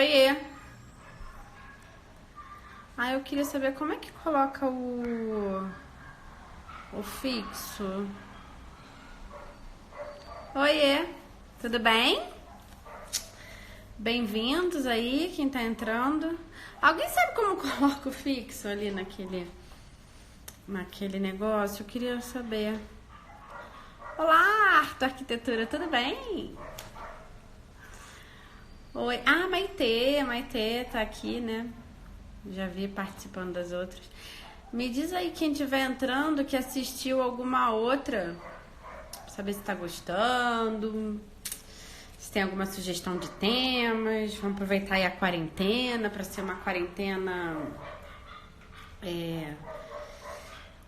Oiê! Eu queria saber como é que coloca o fixo. Oiê! Tudo bem? Bem-vindos aí, quem tá entrando. Alguém sabe como coloca o fixo ali naquele negócio? Eu queria saber. Olá, Arte Arquitetura, tudo bem? Oi. Maitê tá aqui, né? Já vi participando das outras. Me diz aí quem estiver entrando que assistiu alguma outra, pra saber se tá gostando, se tem alguma sugestão de temas. Vamos aproveitar aí a quarentena para ser uma quarentena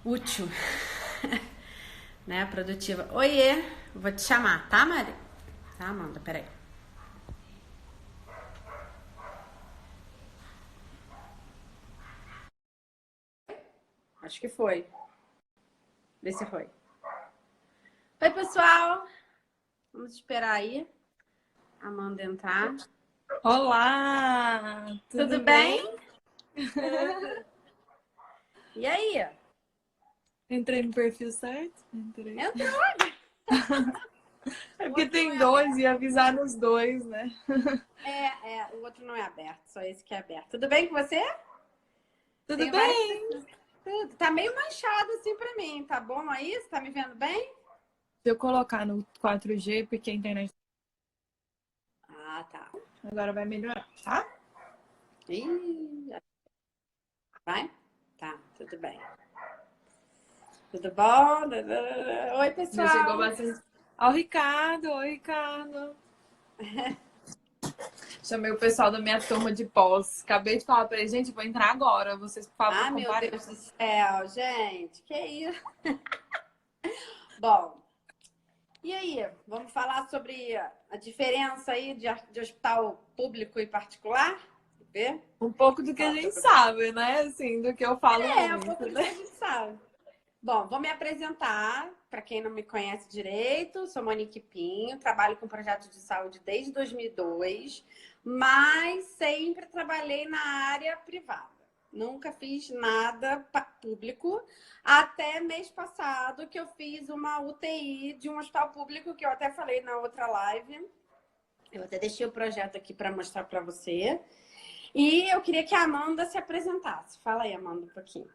útil, né? Produtiva. Oiê, vou te chamar, tá, Mari? Tá, Amanda, peraí. Acho que foi. Vê se foi. Oi, pessoal. Vamos esperar aí a Amanda entrar. Olá! Tudo Tudo bem? bem? E aí? Entrei no perfil certo? Entrei. Entrou? É O porque outro não tem é dois aberto. e avisar nos dois, né? O outro não é aberto, só esse que é aberto. Tudo bem com você? Tudo Tenho várias bem? pessoas. Tudo. Tá meio manchado assim pra mim, tá bom aí? Você tá me vendo bem? Se eu colocar no 4G, porque a internet Tá. agora vai melhorar, tá? Ih, vai? Tá, tudo bem. Tudo bom? Oi, Já chegou pessoal. bastante. Ó, o Ricardo! Oi, Ricardo! Chamei o pessoal da minha turma de pós. Acabei de falar pra eles, gente, vou entrar agora. Vocês, por favor, Meu Deus do compareçam. céu, gente. Que isso? Bom, e aí? Vamos falar sobre a diferença aí de hospital público e particular? Ver? Um pouco do Vamos que a falar gente sobre sabe, né? Assim, do que eu falo um pouco muito, do que né? a gente sabe. Bom, vou me apresentar. Para quem não me conhece direito, sou Monique Pinho, trabalho com projetos de saúde desde 2002, mas sempre trabalhei na área privada. Nunca fiz nada público, até mês passado que eu fiz uma UTI de um hospital público, que eu até falei na outra live. Eu até deixei o projeto aqui para mostrar para você. E eu queria que a Amanda se apresentasse. Fala aí, Amanda, um pouquinho.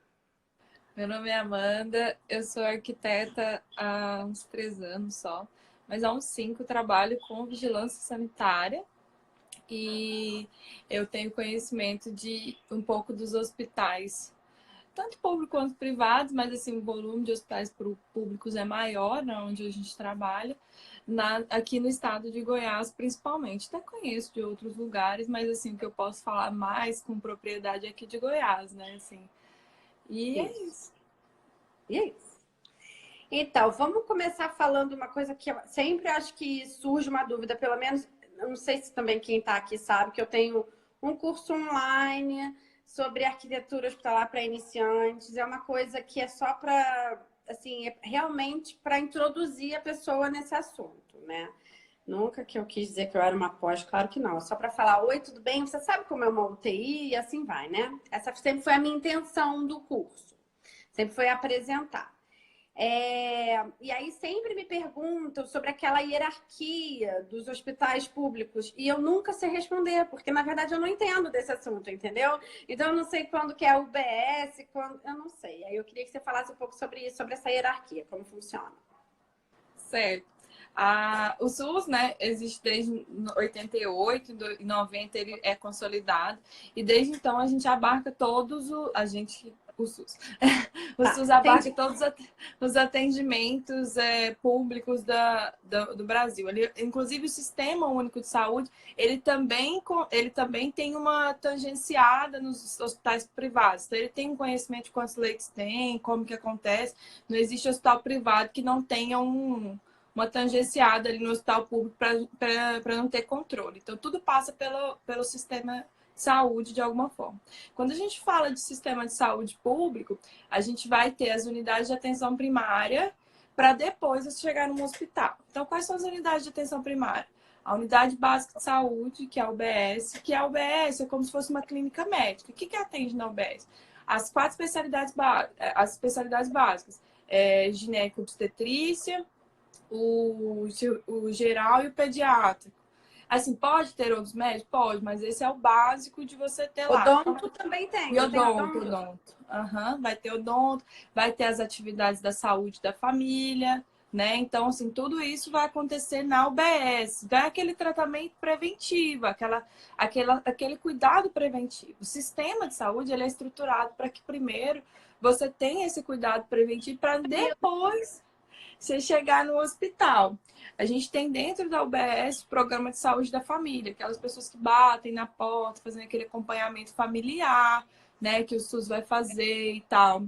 Meu nome é Amanda, eu sou arquiteta há uns 3 anos só, mas há uns 5 trabalho com vigilância sanitária e eu tenho conhecimento de um pouco dos hospitais, tanto públicos quanto privados, mas assim, o volume de hospitais públicos é maior, né, onde a gente trabalha, aqui no estado de Goiás principalmente. Até conheço de outros lugares, mas assim, o que eu posso falar mais com propriedade é aqui de Goiás, né, assim. E é Isso. isso. E é isso. Então, vamos começar falando uma coisa que eu sempre acho que surge uma dúvida, pelo menos, eu não sei se também quem está aqui sabe, que eu tenho um curso online sobre arquitetura hospitalar para iniciantes. É uma coisa que é só para, assim, é realmente para introduzir a pessoa nesse assunto, né? Nunca que eu quis dizer que eu era uma pós, claro que não. É só para falar, oi, tudo bem? Você sabe como é uma UTI? E assim vai, né? Essa sempre foi a minha intenção do curso. Sempre foi apresentar. E aí sempre me perguntam sobre aquela hierarquia dos hospitais públicos e eu nunca sei responder, porque na verdade eu não entendo desse assunto, entendeu? Então eu não sei quando que é UBS, eu não sei. Aí eu queria que você falasse um pouco sobre isso, sobre essa hierarquia, como funciona. Certo. O SUS, né, existe desde 88, em 90 ele é consolidado, e desde então a gente abarca o SUS. O Tá, SUS abarca entendi. todos os atendimentos públicos do Brasil. Inclusive o Sistema Único de Saúde, ele também tem uma tangenciada nos hospitais privados. Então, ele tem um conhecimento de quantos leitos tem, como que acontece. Não existe hospital privado que não tenha uma tangenciada ali no hospital público para não ter controle. Então, tudo passa pelo sistema de saúde de alguma forma. Quando a gente fala de sistema de saúde público, a gente vai ter as unidades de atenção primária para depois chegar num hospital. Então, quais são as unidades de atenção primária? A Unidade Básica de Saúde, que é a UBS, que a UBS é como se fosse uma clínica médica. O que atende na UBS? As quatro especialidades, as especialidades básicas. Gineco-obstetrícia, o geral e o pediátrico. Assim, pode ter outros médicos? Pode, mas esse é o básico de você ter lá. Odonto também tem, E não tem odonto, odonto? odonto. Uhum, vai ter odonto, vai ter as atividades da saúde da família, né? Então, assim, tudo isso vai acontecer na UBS. Então, é aquele tratamento preventivo, aquele cuidado preventivo. O sistema de saúde, ele é estruturado para que primeiro você tenha esse cuidado preventivo para depois você chegar no hospital. A gente tem dentro da UBS o programa de saúde da família, aquelas pessoas que batem na porta, fazendo aquele acompanhamento familiar, né, que o SUS vai fazer e tal.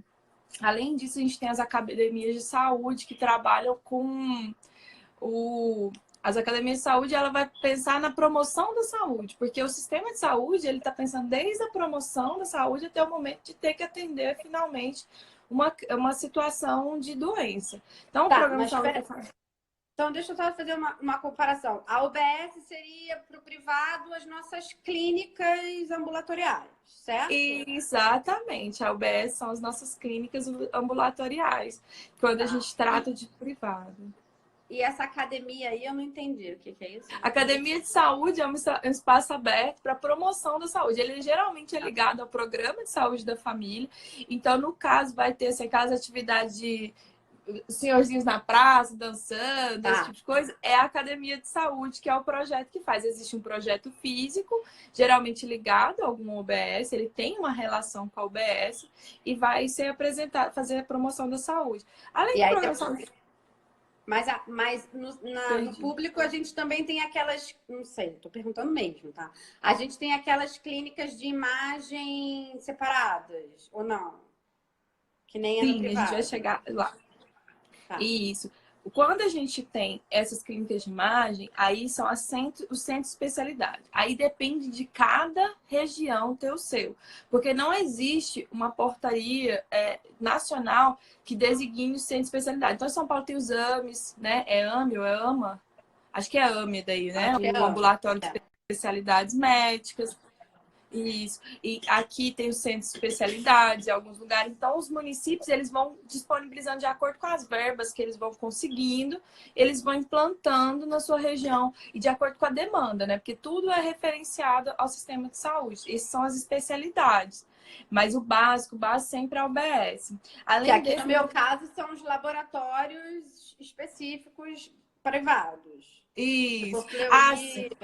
Além disso, a gente tem as academias de saúde que trabalham com as academias de saúde, ela vai pensar na promoção da saúde, porque o sistema de saúde, ele está pensando desde a promoção da saúde até o momento de ter que atender finalmente uma situação de doença. Então, o Tá, programa de mas saúde... então deixa eu só fazer uma comparação. A UBS seria para o privado as nossas clínicas ambulatoriais, certo? Exatamente, a UBS são as nossas clínicas ambulatoriais, quando a Tá. gente trata de privado. E essa academia aí, eu não entendi o que é isso. Academia de saúde é um espaço aberto para promoção da saúde. Ele geralmente é ligado ao programa de saúde da família. Então, no caso, vai ter assim, aquelas atividades de senhorzinhos na praça, dançando, esse Tá. tipo de coisa. É a academia de saúde, que é o projeto que faz. Existe um projeto físico, geralmente ligado a algum OBS, ele tem uma relação com a OBS e vai ser apresentado, fazer a promoção da saúde. Além E do aí, programa de saúde. mas no público a gente também tem aquelas, não sei, tô perguntando mesmo, tá? A gente tem aquelas clínicas de imagem separadas, ou não? Que nem é no Sim, a gente vai privado. chegar lá. Tá. Isso. Quando a gente tem essas clínicas de imagem, aí são os centros de especialidade. Aí depende de cada região ter o seu. Porque não existe uma portaria nacional que designe o centro de especialidade. Então, São Paulo tem os AMES, né? É AME ou é AMA? Acho que é AME daí, né? Acho que é O ambulatório de é. especialidades médicas. Isso. E aqui tem o centro de especialidades em alguns lugares. Então, os municípios, eles vão disponibilizando de acordo com as verbas que eles vão conseguindo, eles vão implantando na sua região e de acordo com a demanda, né? Porque tudo é referenciado ao sistema de saúde. Essas são as especialidades. Mas o básico sempre é o UBS. Que Além aqui desse, no meu caso são os laboratórios específicos privados. Tipo, isso. Ah, sim. Fleury.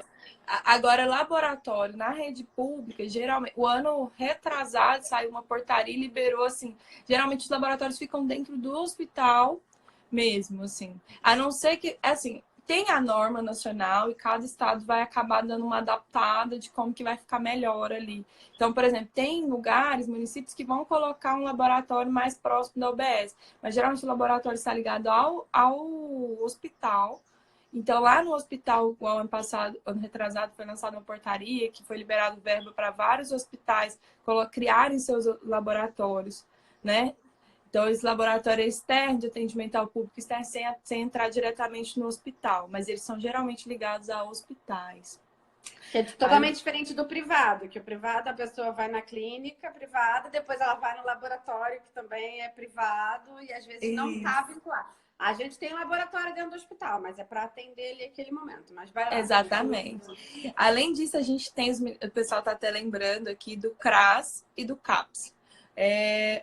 Agora, laboratório na rede pública, geralmente, o ano retrasado saiu uma portaria e liberou assim. Geralmente os laboratórios ficam dentro do hospital mesmo, assim. A não ser que, assim, tem a norma nacional e cada estado vai acabar dando uma adaptada de como que vai ficar melhor ali. Então, por exemplo, tem lugares, municípios que vão colocar um laboratório mais próximo da UBS, mas geralmente o laboratório está ligado ao hospital. Então, lá no hospital, o ano passado, ano retrasado, foi lançada uma portaria que foi liberado verba para vários hospitais criarem seus laboratórios, né? Então, esse laboratório é externo de atendimento ao público externo sem entrar diretamente no hospital, mas eles são geralmente ligados a hospitais. Que é Aí, totalmente diferente do privado, que o privado a pessoa vai na clínica privada, depois ela vai no laboratório, que também é privado, e às vezes não está vinculado. A gente tem um laboratório dentro do hospital, mas é para atender ele naquele momento. Mas vai lá. exatamente. Além disso, a gente tem, o pessoal está até lembrando aqui do CRAS e do CAPS.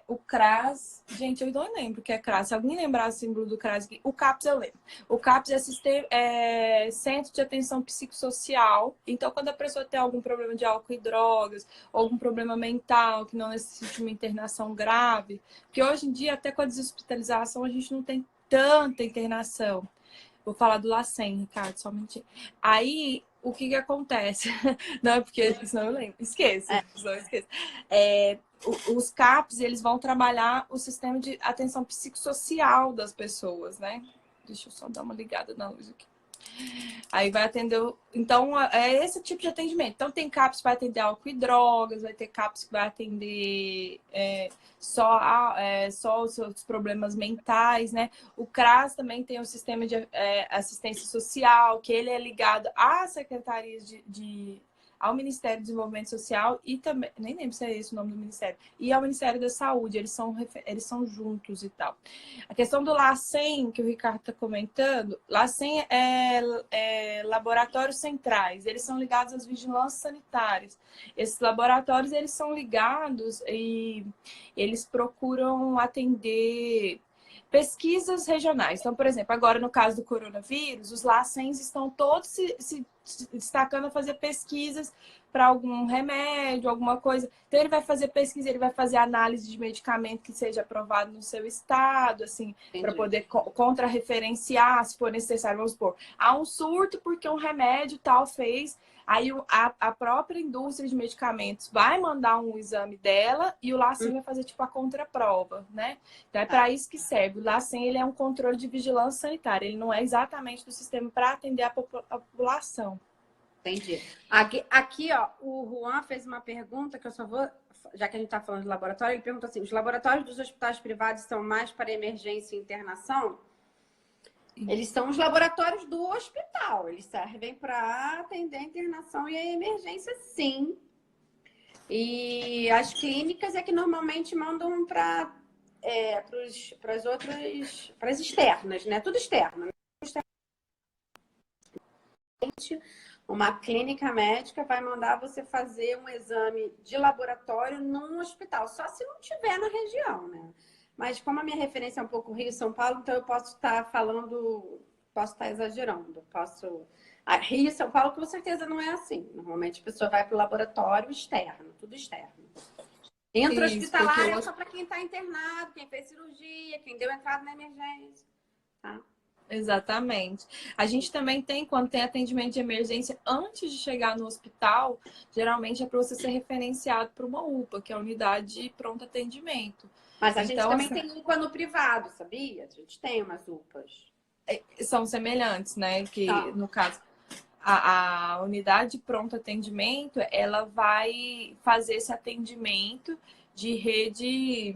O CRAS, gente, eu não lembro o que é CRAS. Se alguém lembrar o símbolo do CRAS aqui, o CAPS eu lembro. O CAPS é Centro de Atenção Psicossocial. Então, quando a pessoa tem algum problema de álcool e drogas, ou algum problema mental que não necessite uma internação grave, porque hoje em dia, até com a deshospitalização, a gente não tem tanta internação. Vou falar do LACEN, Ricardo, somente. Aí, o que que acontece? Não é porque senão eu lembro. Esqueça, senão eu esqueço. Os CAPs, eles vão trabalhar o sistema de atenção psicossocial das pessoas, né? Deixa eu só dar uma ligada na luz aqui. Aí vai atender... Então, é esse tipo de atendimento. Então, tem CAPS que vai atender álcool e drogas, vai ter CAPS que vai atender só os seus problemas mentais, né? O CRAS também tem o sistema de assistência social, que ele é ligado às secretarias ao Ministério do Desenvolvimento Social e também, nem lembro se é esse o nome do ministério, e ao Ministério da Saúde, eles são juntos e tal. A questão do LACEN, que o Ricardo está comentando, LACEN é laboratórios centrais, eles são ligados às vigilâncias sanitárias. Esses laboratórios, eles são ligados e eles procuram atender pesquisas regionais. Então, por exemplo, agora no caso do coronavírus, os LACENs estão todos se destacando a fazer pesquisas para algum remédio, alguma coisa. Então, ele vai fazer pesquisa, ele vai fazer análise de medicamento que seja aprovado no seu estado, assim, para poder contra-referenciar, se for necessário, vamos supor. Há um surto porque um remédio tal fez. Aí a própria indústria de medicamentos vai mandar um exame dela e o LACEN vai fazer tipo a contraprova, né? Então é para isso que serve. O LACEN, ele é um controle de vigilância sanitária, ele não é exatamente do sistema para atender a população. Entendi. Aqui, ó, o Juan fez uma pergunta que eu só vou, já que a gente está falando de laboratório, ele pergunta assim: os laboratórios dos hospitais privados são mais para emergência e internação? Eles são os laboratórios do hospital, eles servem para atender a internação e a emergência, sim. E as clínicas é que normalmente mandam para as outras, para as externas, né? Tudo externo. Uma clínica médica vai mandar você fazer um exame de laboratório num hospital, só se não tiver na região, né? Mas como a minha referência é um pouco Rio e São Paulo, então eu posso estar falando, posso estar exagerando. Rio e São Paulo com certeza não é assim. Normalmente a pessoa vai para o laboratório externo, tudo externo. Intra-hospitalar é só para quem está internado, quem fez cirurgia, quem deu entrada na emergência, tá? Exatamente. A gente também tem, quando tem atendimento de emergência, antes de chegar no hospital, geralmente é para você ser referenciado para uma UPA, que é a unidade de pronto atendimento. Mas a gente também tem UPA no privado, sabia? A gente tem umas UPAs. São semelhantes, né? Que, no caso, a unidade de pronto atendimento, ela vai fazer esse atendimento de rede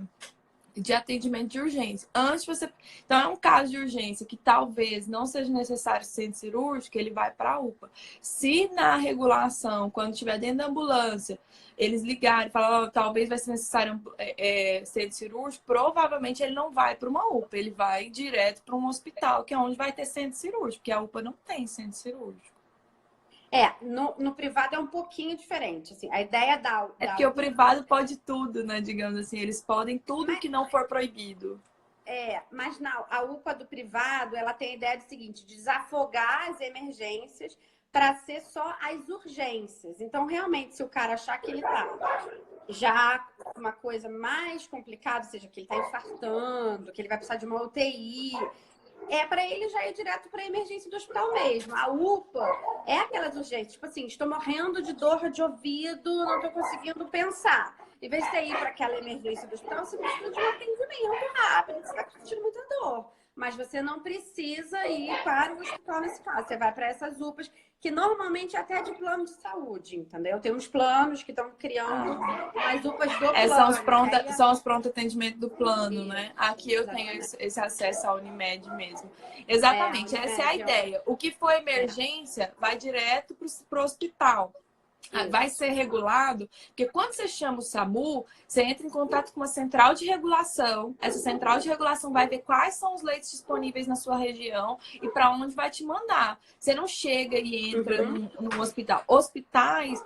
de atendimento de urgência. Antes você... Então, é um caso de urgência que talvez não seja necessário centro cirúrgico, ele vai para a UPA. Se na regulação, quando estiver dentro da ambulância, eles ligarem e falarem, oh, talvez vai ser necessário centro cirúrgico, provavelmente ele não vai para uma UPA, ele vai direto para um hospital, que é onde vai ter centro cirúrgico, porque a UPA não tem centro cirúrgico. No privado é um pouquinho diferente. Assim, a ideia É porque o privado pode tudo, né? Digamos assim, eles podem tudo que não for proibido. Mas não, a UPA do privado, ela tem a ideia do seguinte: desafogar as emergências para ser só as urgências. Então, realmente, se o cara achar que ele tá já uma coisa mais complicada, ou seja, que ele tá infartando, que ele vai precisar de uma UTI, para ele já ir direto para a emergência do hospital mesmo. A UPA é aquelas urgências, tipo assim, estou morrendo de dor de ouvido, não estou conseguindo pensar. Em vez de você ir para aquela emergência do hospital, você precisa de um atendimento rápido, você está sentindo muita dor. Mas você não precisa ir para o hospital nesse caso. Você vai para essas UPAs, que normalmente é até de plano de saúde, entendeu? Tem uns planos que estão criando as UPAs do plano. São os pronto atendimento do plano, né? Aqui eu tenho esse acesso à Unimed mesmo. Exatamente, essa é a ideia. O que for emergência vai direto para o hospital. Vai ser regulado, porque quando você chama o SAMU, você entra em contato com uma central de regulação. Essa central de regulação vai ver quais são os leitos disponíveis na sua região e para onde vai te mandar. Você não chega e entra num hospital. Hospitais,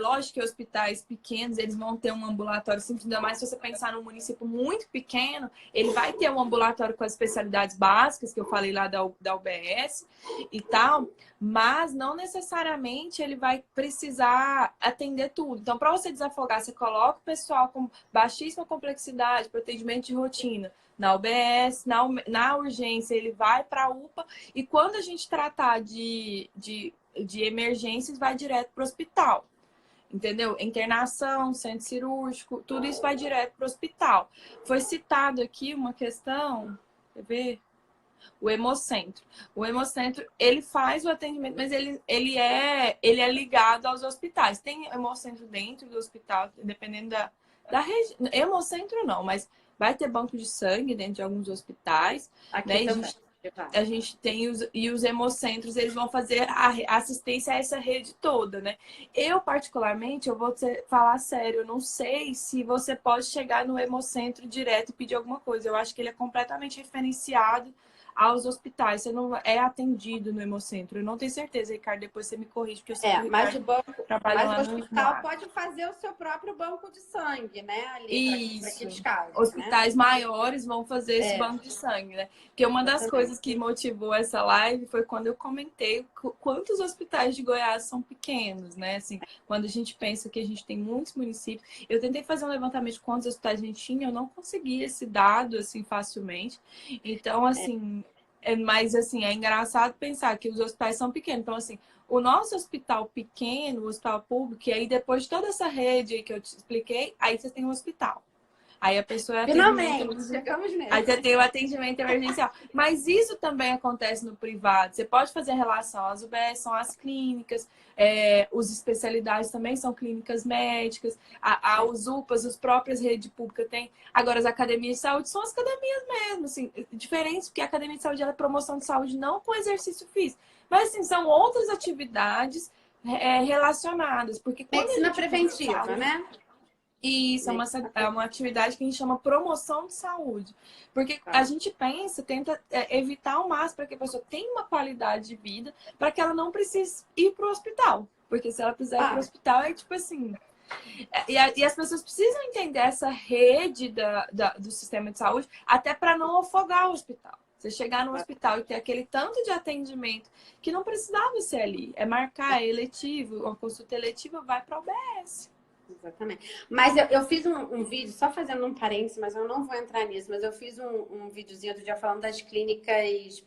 lógico que hospitais pequenos, eles vão ter um ambulatório simples, ainda mais se você pensar num município muito pequeno, ele vai ter um ambulatório com as especialidades básicas, que eu falei lá da UBS e tal, mas não necessariamente ele vai precisar atender tudo. Então, para você desafogar, você coloca o pessoal com baixíssima complexidade, para atendimento de rotina, na UBS, na urgência, ele vai para a UPA, e quando a gente tratar de emergências, vai direto para o hospital. Entendeu? Internação, centro cirúrgico, tudo isso vai direto para o hospital. Foi citado aqui uma questão, quer ver? o Hemocentro. O Hemocentro, ele faz o atendimento, mas ele é ligado aos hospitais. Tem Hemocentro dentro do hospital, dependendo da região. Hemocentro não, mas vai ter banco de sangue dentro de alguns hospitais, Aqui né? também. A gente tem os hemocentros, eles vão fazer a assistência a essa rede toda, né? Eu, particularmente, eu vou falar sério, eu não sei se você pode chegar no hemocentro direto e pedir alguma coisa. Eu acho que ele é completamente referenciado aos hospitais. Você não é atendido no hemocentro. Eu não tenho certeza, Ricardo, depois você me corrige, porque eu sei que o Mas Ricardo trabalha mas o lá no hospital ar. pode fazer o seu próprio banco de sangue, né? Ali, para Isso. aqueles casos, né? Hospitais maiores vão fazer esse É, banco de sangue, né? Porque uma das exatamente. coisas que motivou essa live foi quando eu comentei quantos hospitais de Goiás são pequenos, né? Assim, quando a gente pensa que a gente tem muitos municípios. Eu tentei fazer um levantamento de quantos hospitais a gente tinha, eu não consegui esse dado, assim, facilmente. Então, assim, mas, assim, é engraçado pensar que os hospitais são pequenos. Então, assim, o nosso hospital pequeno, o hospital público, e aí depois de toda essa rede aí que eu te expliquei, aí você tem um hospital. Aí a pessoa é atendimento, Finalmente, chegamos aí você nele. tem o atendimento emergencial. Mas isso também acontece no privado. Você pode fazer relação às UBS, são as clínicas, os especialidades também são clínicas médicas, os UPAs, as próprias redes públicas têm. Agora, as academias de saúde são as academias mesmo, assim, diferentes, porque a academia de saúde ela é promoção de saúde não com exercício físico. Mas, assim, são outras atividades relacionadas. Porque quando a Medicina gente pensa em preventiva, saúde, né? e isso Medicina é uma preventiva. atividade que a gente chama promoção de saúde. Porque a Tá. gente pensa, tenta evitar ao máximo para que a pessoa tenha uma qualidade de vida, para que ela não precise ir para o hospital. Porque se ela precisar ir para o Ah, hospital, é tipo assim. E as pessoas precisam entender essa rede do sistema de saúde, até para não afogar o hospital. Você chegar no hospital e ter aquele tanto de atendimento que não precisava ser ali. É marcar, é eletivo, uma consulta eletiva vai para o UBS. exatamente. Mas eu fiz um vídeo, só fazendo um parênteses, mas eu não vou entrar nisso, mas eu fiz um videozinho outro dia falando das clínicas,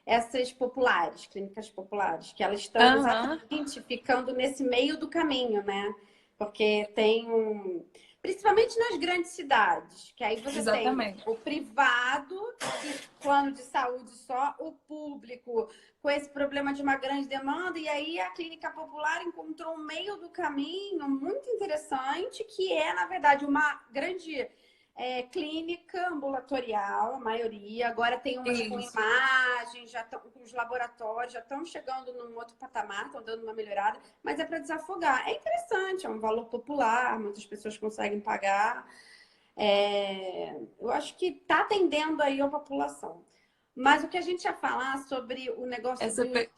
essas populares, clínicas populares, que elas estão Aham, exatamente ficando nesse meio do caminho, né? Porque tem principalmente nas grandes cidades, que aí você tem exatamente. o privado, plano de saúde só, o público com esse problema de uma grande demanda, e aí a clínica popular encontrou um meio do caminho muito interessante, que é, na verdade, uma grande clínica ambulatorial, a maioria. Agora tem umas com Isso. imagem, já estão com os laboratórios, já estão chegando num outro patamar, estão dando uma melhorada, mas é para desafogar. É interessante, é um valor popular, muitas pessoas conseguem pagar. Eu acho que está atendendo aí a população. Mas o que a gente ia falar sobre o negócio Essa do. per-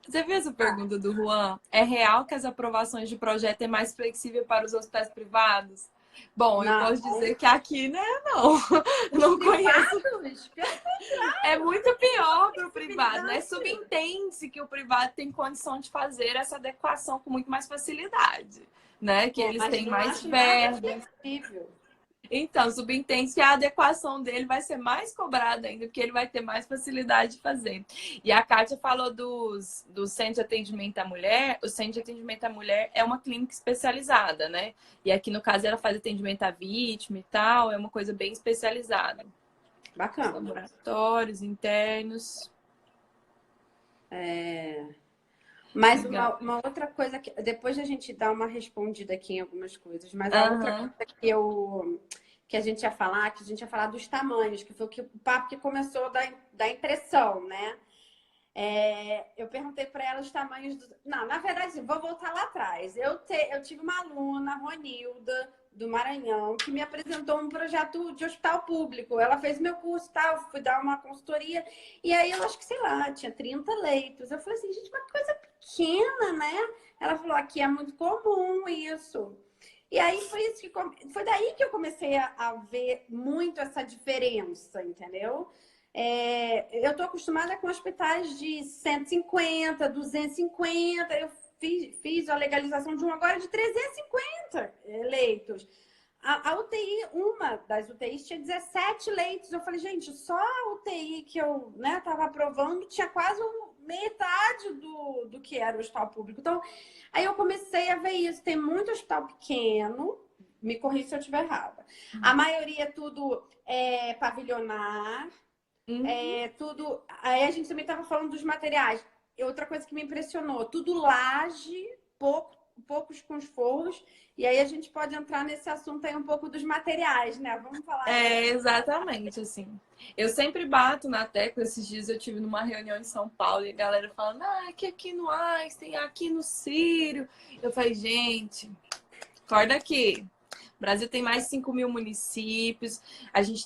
Você viu essa Ah, pergunta do Juan? É real que as aprovações de projeto é mais flexível para os hospitais privados? Bom, eu não, posso dizer que aqui, né, não. os Não conheço. privados, pelo É muito pior para o privado, né? flexibilidade. Subentende-se que o privado tem condição de fazer essa adequação com muito mais facilidade, né? Que eles Mas têm não mais acho nada verba. flexível. Então, subentende que a adequação dele vai ser mais cobrada ainda, porque ele vai ter mais facilidade de fazer. E a Kátia falou do Centro de Atendimento à Mulher. O Centro de Atendimento à Mulher é uma clínica especializada, né? E aqui, no caso, ela faz atendimento à vítima e tal, é uma coisa bem especializada. Os Bacana. laboratórios internos. Mas Legal. uma outra coisa que depois a gente dá uma respondida aqui em algumas coisas, mas a outra Aham. coisa que a gente ia falar, que a gente ia falar dos tamanhos, que foi o papo que começou da impressão, né? Eu perguntei para ela os tamanhos do. Não, na verdade, vou voltar lá atrás. Eu tive uma aluna, Ronilda, do Maranhão, que me apresentou um projeto de hospital público. Ela fez meu curso e tal, fui dar uma consultoria, e aí eu acho que, sei lá, tinha 30 leitos. Eu falei assim, gente, uma coisa pequena, né? Ela falou, aqui é muito comum isso. E aí foi daí que eu comecei a ver muito essa diferença, entendeu? Eu estou acostumada com hospitais de 150, 250. Eu fiz a legalização de um agora de 350 leitos. A UTI, uma das UTIs tinha 17 leitos. Eu falei, gente, só a UTI que eu estava aprovando tinha quase metade do que era o hospital público. Então, aí eu comecei a ver isso. Tem muito hospital pequeno, me corrija se eu estiver errada. A maioria é tudo pavilionar. Uhum. tudo. Aí a gente também estava falando dos materiais. E outra coisa que me impressionou, tudo laje, poucos com os forros. E aí a gente pode entrar nesse assunto aí um pouco dos materiais, né? Vamos falar É, aí. exatamente, assim. Eu sempre bato na tecla. Esses dias eu tive numa reunião em São Paulo e a galera falando, ah, que aqui no Einstein, aqui no Círio. Eu falei, gente, acorda aqui. O Brasil tem mais de 5 mil municípios.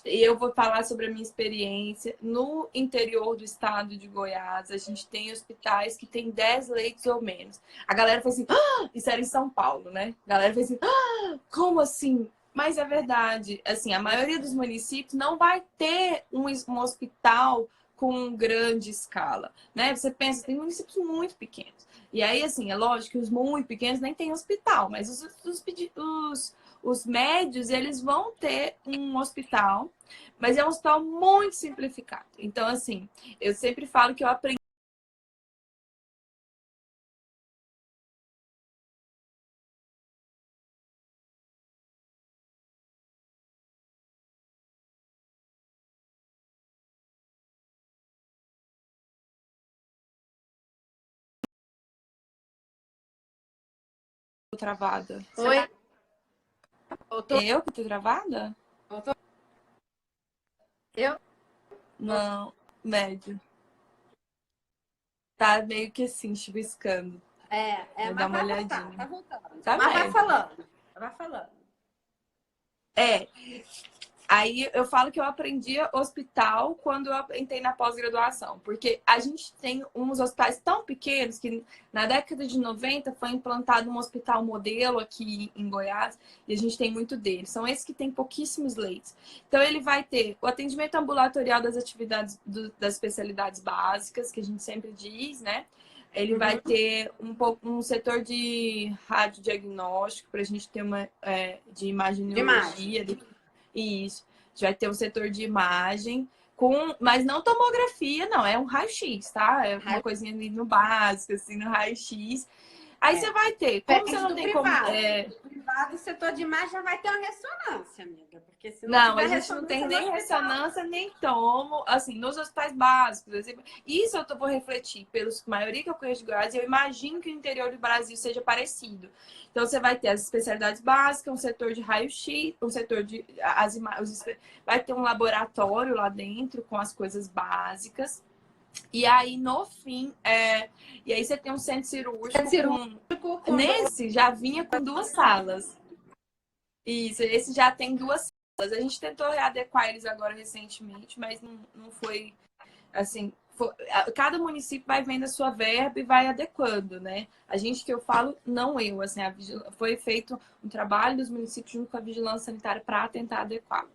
Eu vou falar sobre a minha experiência. No interior do estado de Goiás, a gente tem hospitais que tem 10 leitos ou menos. A galera fala assim, ah! Isso era em São Paulo, né? A galera fala assim, ah! Como assim? Mas é verdade. Assim, a maioria dos municípios não vai ter um hospital com grande escala, né? Você pensa, tem municípios muito pequenos. E aí, assim, é lógico que os muito pequenos nem têm hospital, mas os médios, eles vão ter um hospital, mas é um hospital muito simplificado. Então, assim, eu sempre falo que eu aprendi travada. Oi? Voltou? Eu que tô travada? Voltou? Eu? Não, médio. Tá meio que assim, chuviscando. Vou dar Mas uma vai voltar, olhadinha. tá voltando. Tá Mas vai médio. falando, vai falando. É, aí eu falo que eu aprendi hospital quando eu entrei na pós-graduação, porque a gente tem uns hospitais tão pequenos que na década de 90 foi implantado um hospital modelo aqui em Goiás e a gente tem muito deles. São esses que têm pouquíssimos leitos. Então ele vai ter o atendimento ambulatorial das atividades das especialidades básicas, que a gente sempre diz, né? Ele vai Uhum. ter um setor de radiodiagnóstico para a gente ter uma de Demais. imaginologia, isso. A gente vai ter um setor de imagem, mas não tomografia, não. É um raio-x, tá? É uma coisinha ali no básico, assim, no raio-x. Aí É. você vai ter. Como você Diferente não do tem como. privado. O privado, o setor de imagem já vai ter uma ressonância, amiga. Porque se não Não, a tiver gente não tem ressonância no nem hospital. ressonância, nem tomo, assim, nos hospitais básicos. Isso vou refletir, pelos maioria que eu conheço de Goiás, eu imagino que o interior do Brasil seja parecido. Então, você vai ter as especialidades básicas, um setor de raio-x, um setor de... vai ter um laboratório lá dentro com as coisas básicas. E aí, no fim, e aí você tem um centro É cirúrgico com... cirúrgico com Nesse, já vinha com 2 salas. Isso, esse já tem 2 salas. A gente tentou readequar eles agora recentemente, mas não foi assim. Cada município vai vendo a sua verba e vai adequando, né? A gente que eu falo, não eu, assim, foi feito um trabalho dos municípios junto com a vigilância sanitária para tentar adequar.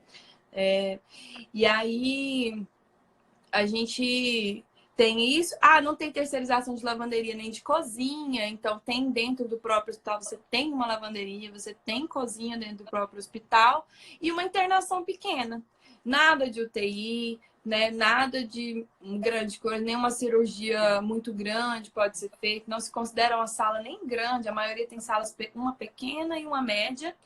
E aí a gente tem isso. Ah, não tem terceirização de lavanderia nem de cozinha. Então, tem dentro do próprio hospital, você tem uma lavanderia, você tem cozinha dentro do próprio hospital e uma internação pequena. Nada de UTI, né? Nada de grande coisa, nenhuma cirurgia muito grande pode ser feita. Não se considera uma sala nem grande. A maioria tem salas, uma pequena e uma média.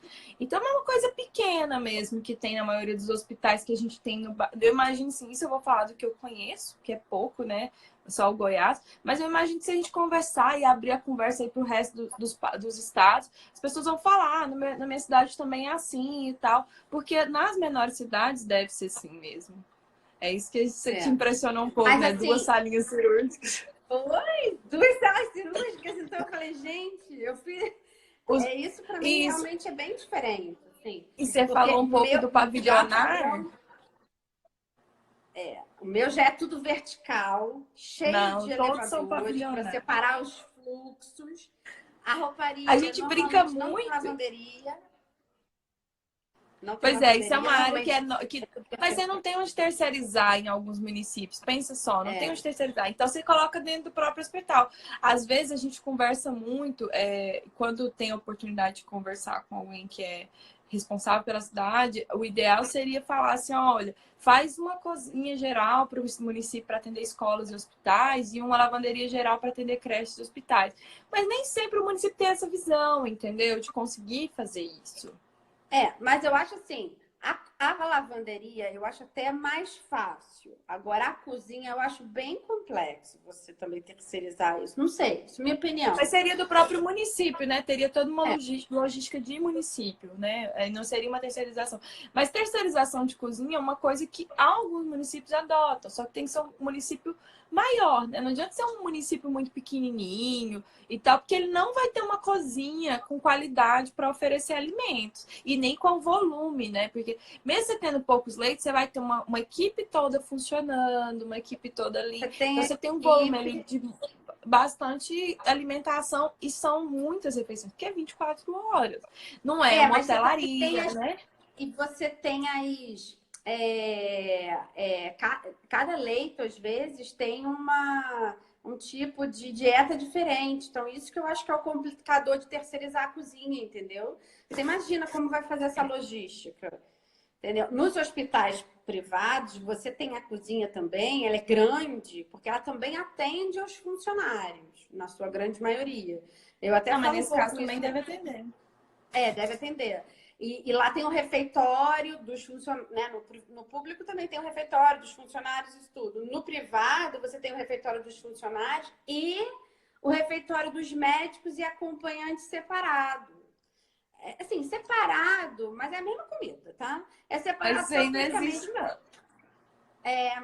Então, é uma coisa pequena mesmo que tem na maioria dos hospitais que a gente tem no... Eu imagino, sim, isso eu vou falar do que eu conheço, que é pouco, né? Só o Goiás. Mas eu imagino que se a gente conversar e abrir a conversa aí pro resto dos estados, as pessoas vão falar, na minha cidade também é assim e tal. Porque nas menores cidades deve ser assim mesmo. É isso que você te É. impressionou um pouco, Mas né? 2 assim, salinhas cirúrgicas. foi 2 salas cirúrgicas, então eu falei, gente, eu fiz. Os... Isso para mim Isso. realmente é bem diferente, assim, E você porque falou um pouco do o melhor pavilionar? padrão o meu já é tudo vertical, cheio Não, de todos são elevadores para pavilionar. separar os fluxos. A A rouparia gente brinca normalmente não tem muito. lavanderia. Não tem Pois é, isso é uma lavanderia, área que normalmente. Mas você não tem onde terceirizar em alguns municípios. Pensa só, não tem É, onde terceirizar. Então você coloca dentro do próprio hospital. Às vezes a gente conversa muito, quando tem a oportunidade de conversar com alguém que é responsável pela cidade, o ideal seria falar assim, olha, faz uma cozinha geral para o município para atender escolas e hospitais e uma lavanderia geral para atender creches e hospitais. Mas nem sempre o município tem essa visão, entendeu? De conseguir fazer isso. mas eu acho assim, A lavanderia eu acho até mais fácil. Agora, a cozinha eu acho bem complexo você também terceirizar isso. Não sei, isso é minha opinião. Mas seria do próprio município, né? Teria toda uma É, logística de município, né? Não seria uma terceirização. Mas terceirização de cozinha é uma coisa que alguns municípios adotam, só que tem que ser um município maior, né? Não adianta ser um município muito pequenininho e tal, porque ele não vai ter uma cozinha com qualidade para oferecer alimentos e nem com volume, né? Porque mesmo você tendo poucos leitos, você vai ter uma equipe toda funcionando, uma equipe toda ali. você tem Então a você tem um volume equipe. ali de bastante alimentação e são muitas refeições, porque é 24 horas. Não é uma Mas você também tem hotelaria, né? e você tem as. Cada leito, às vezes, tem um tipo de dieta diferente. Então, isso que eu acho que é o complicador de terceirizar a cozinha, entendeu? Você imagina como vai fazer essa logística, entendeu? Nos hospitais privados, você tem a cozinha também, ela é grande, porque ela também atende aos funcionários, na sua grande maioria. Eu até Não, mas falo um nesse caso pouco também isso. deve atender. Deve atender. E lá tem o refeitório dos funcionários, né? No público também tem o refeitório dos funcionários, isso tudo. No privado, você tem o refeitório dos funcionários e o refeitório dos médicos e acompanhantes separado. Assim, separado, mas é a mesma comida, tá? É Mas isso separação aí não praticamente. existe, não.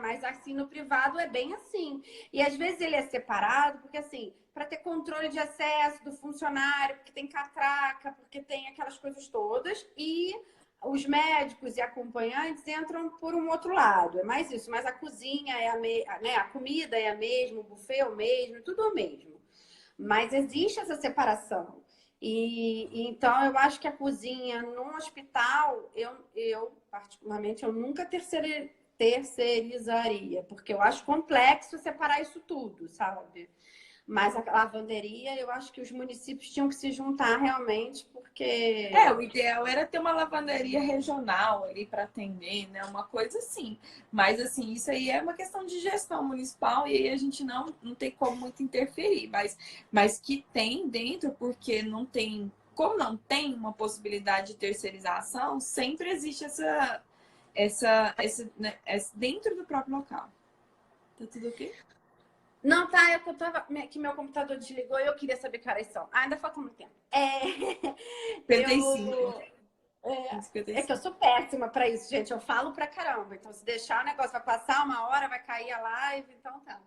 Mas assim, no privado é bem assim. E às vezes ele é separado, porque assim, para ter controle de acesso do funcionário, porque tem catraca, porque tem aquelas coisas todas, e os médicos e acompanhantes entram por um outro lado. É mais isso, mas a cozinha né, a comida é a mesma, o buffet é o mesmo, tudo é o mesmo. Mas existe essa separação. E então eu acho que a cozinha num hospital, eu particularmente, eu nunca terceirizaria, porque eu acho complexo separar isso tudo, sabe? Mas a lavanderia, eu acho que os municípios tinham que se juntar realmente, porque O ideal era ter uma lavanderia regional ali para atender, né? Uma coisa assim. Mas, assim, isso aí é uma questão de gestão municipal e aí a gente não tem como muito interferir. Mas que tem dentro, porque não tem. Como não tem uma possibilidade de terceirização, sempre existe dentro do próprio local. Tá tudo ok? não, tá, eu tava. Que meu computador desligou e eu queria saber que horas são. Ainda falta muito tempo. 55. Eu. É que eu 55. sou péssima pra isso, gente. Eu falo pra caramba. Então, se deixar o negócio, vai passar uma hora, vai cair a live, então tá.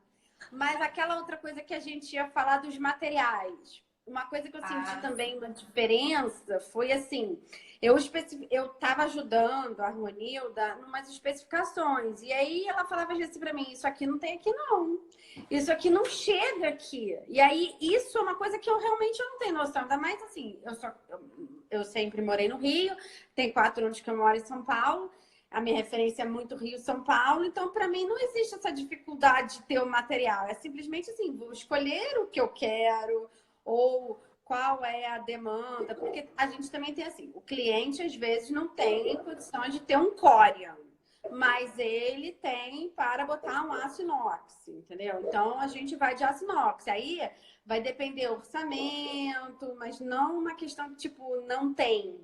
Mas aquela outra coisa que a gente ia falar dos materiais. Uma coisa que eu senti Ah, também uma diferença foi assim, eu estava ajudando a Ronilda em umas especificações. E aí ela falava às vezes para mim, isso aqui não tem aqui não. Isso aqui não chega aqui. E aí isso é uma coisa que eu realmente não tenho noção. Ainda mais assim, eu sempre morei no Rio, tem 4 anos que eu moro em São Paulo. A minha referência é muito Rio-São Paulo, então para mim não existe essa dificuldade de ter o material. É simplesmente assim, vou escolher o que eu quero ou qual é a demanda, porque a gente também tem assim, o cliente às vezes não tem condições de ter um Corian, mas ele tem para botar um aço inox, entendeu? Então a gente vai de aço inox. Aí vai depender do orçamento, mas não uma questão que tipo não tem.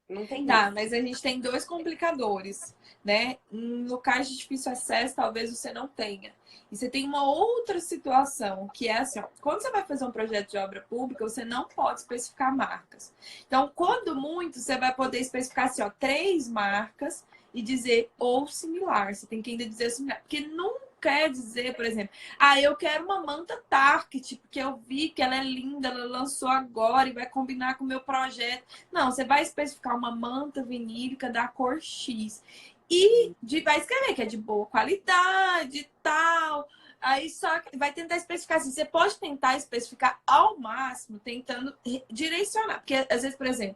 Não tem tá, isso. mas a gente tem dois complicadores, né? Em locais de difícil acesso, talvez você não tenha. E você tem uma outra situação, que é assim, ó, quando você vai fazer um projeto de obra pública, você não pode especificar marcas. Então, quando muito, você vai poder especificar assim, ó, 3 marcas e dizer ou similar. Você tem que ainda dizer similar, porque não quer dizer, por exemplo, eu quero uma manta Target, porque eu vi que ela é linda, ela lançou agora e vai combinar com o meu projeto. Não, você vai especificar uma manta vinílica da cor X. E vai escrever que é de boa qualidade e tal. Aí só vai tentar especificar assim. Você pode tentar especificar ao máximo, tentando direcionar. Porque às vezes, por exemplo,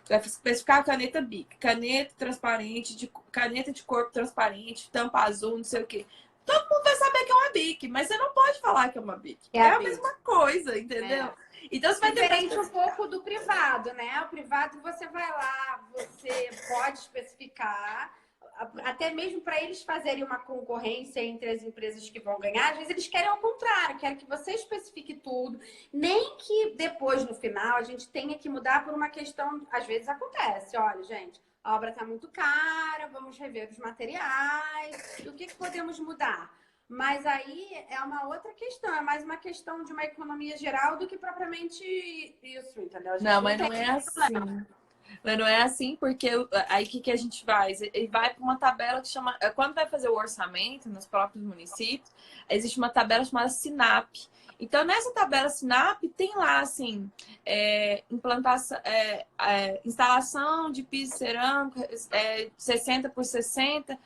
vai especificar a caneta Bic, caneta transparente, caneta de corpo transparente, tampa azul, não sei o quê. Todo mundo vai saber que é uma Bic, mas você não pode falar que é uma Bic. É É a a Bit. mesma coisa, entendeu? Então você vai tentar Diferente um pouco do privado, né? O privado você vai lá, você pode especificar até mesmo para eles fazerem uma concorrência entre as empresas que vão ganhar, às vezes eles querem ao contrário, querem que você especifique tudo, nem que depois, no final, a gente tenha que mudar por uma questão, às vezes acontece, olha, gente, a obra está muito cara, vamos rever os materiais, e o que podemos mudar? Mas aí é uma outra questão, é mais uma questão de uma economia geral do que propriamente isso, entendeu? A gente Não, não mas tem não é esse problema. assim. Mas não é assim, porque aí o que, que a gente faz? Ele vai para uma tabela que chama. Quando vai fazer o orçamento nos próprios municípios, existe uma tabela chamada SINAP. Então, nessa tabela SINAP, tem lá, assim, implantação, instalação de piso cerâmico, 60 por 60.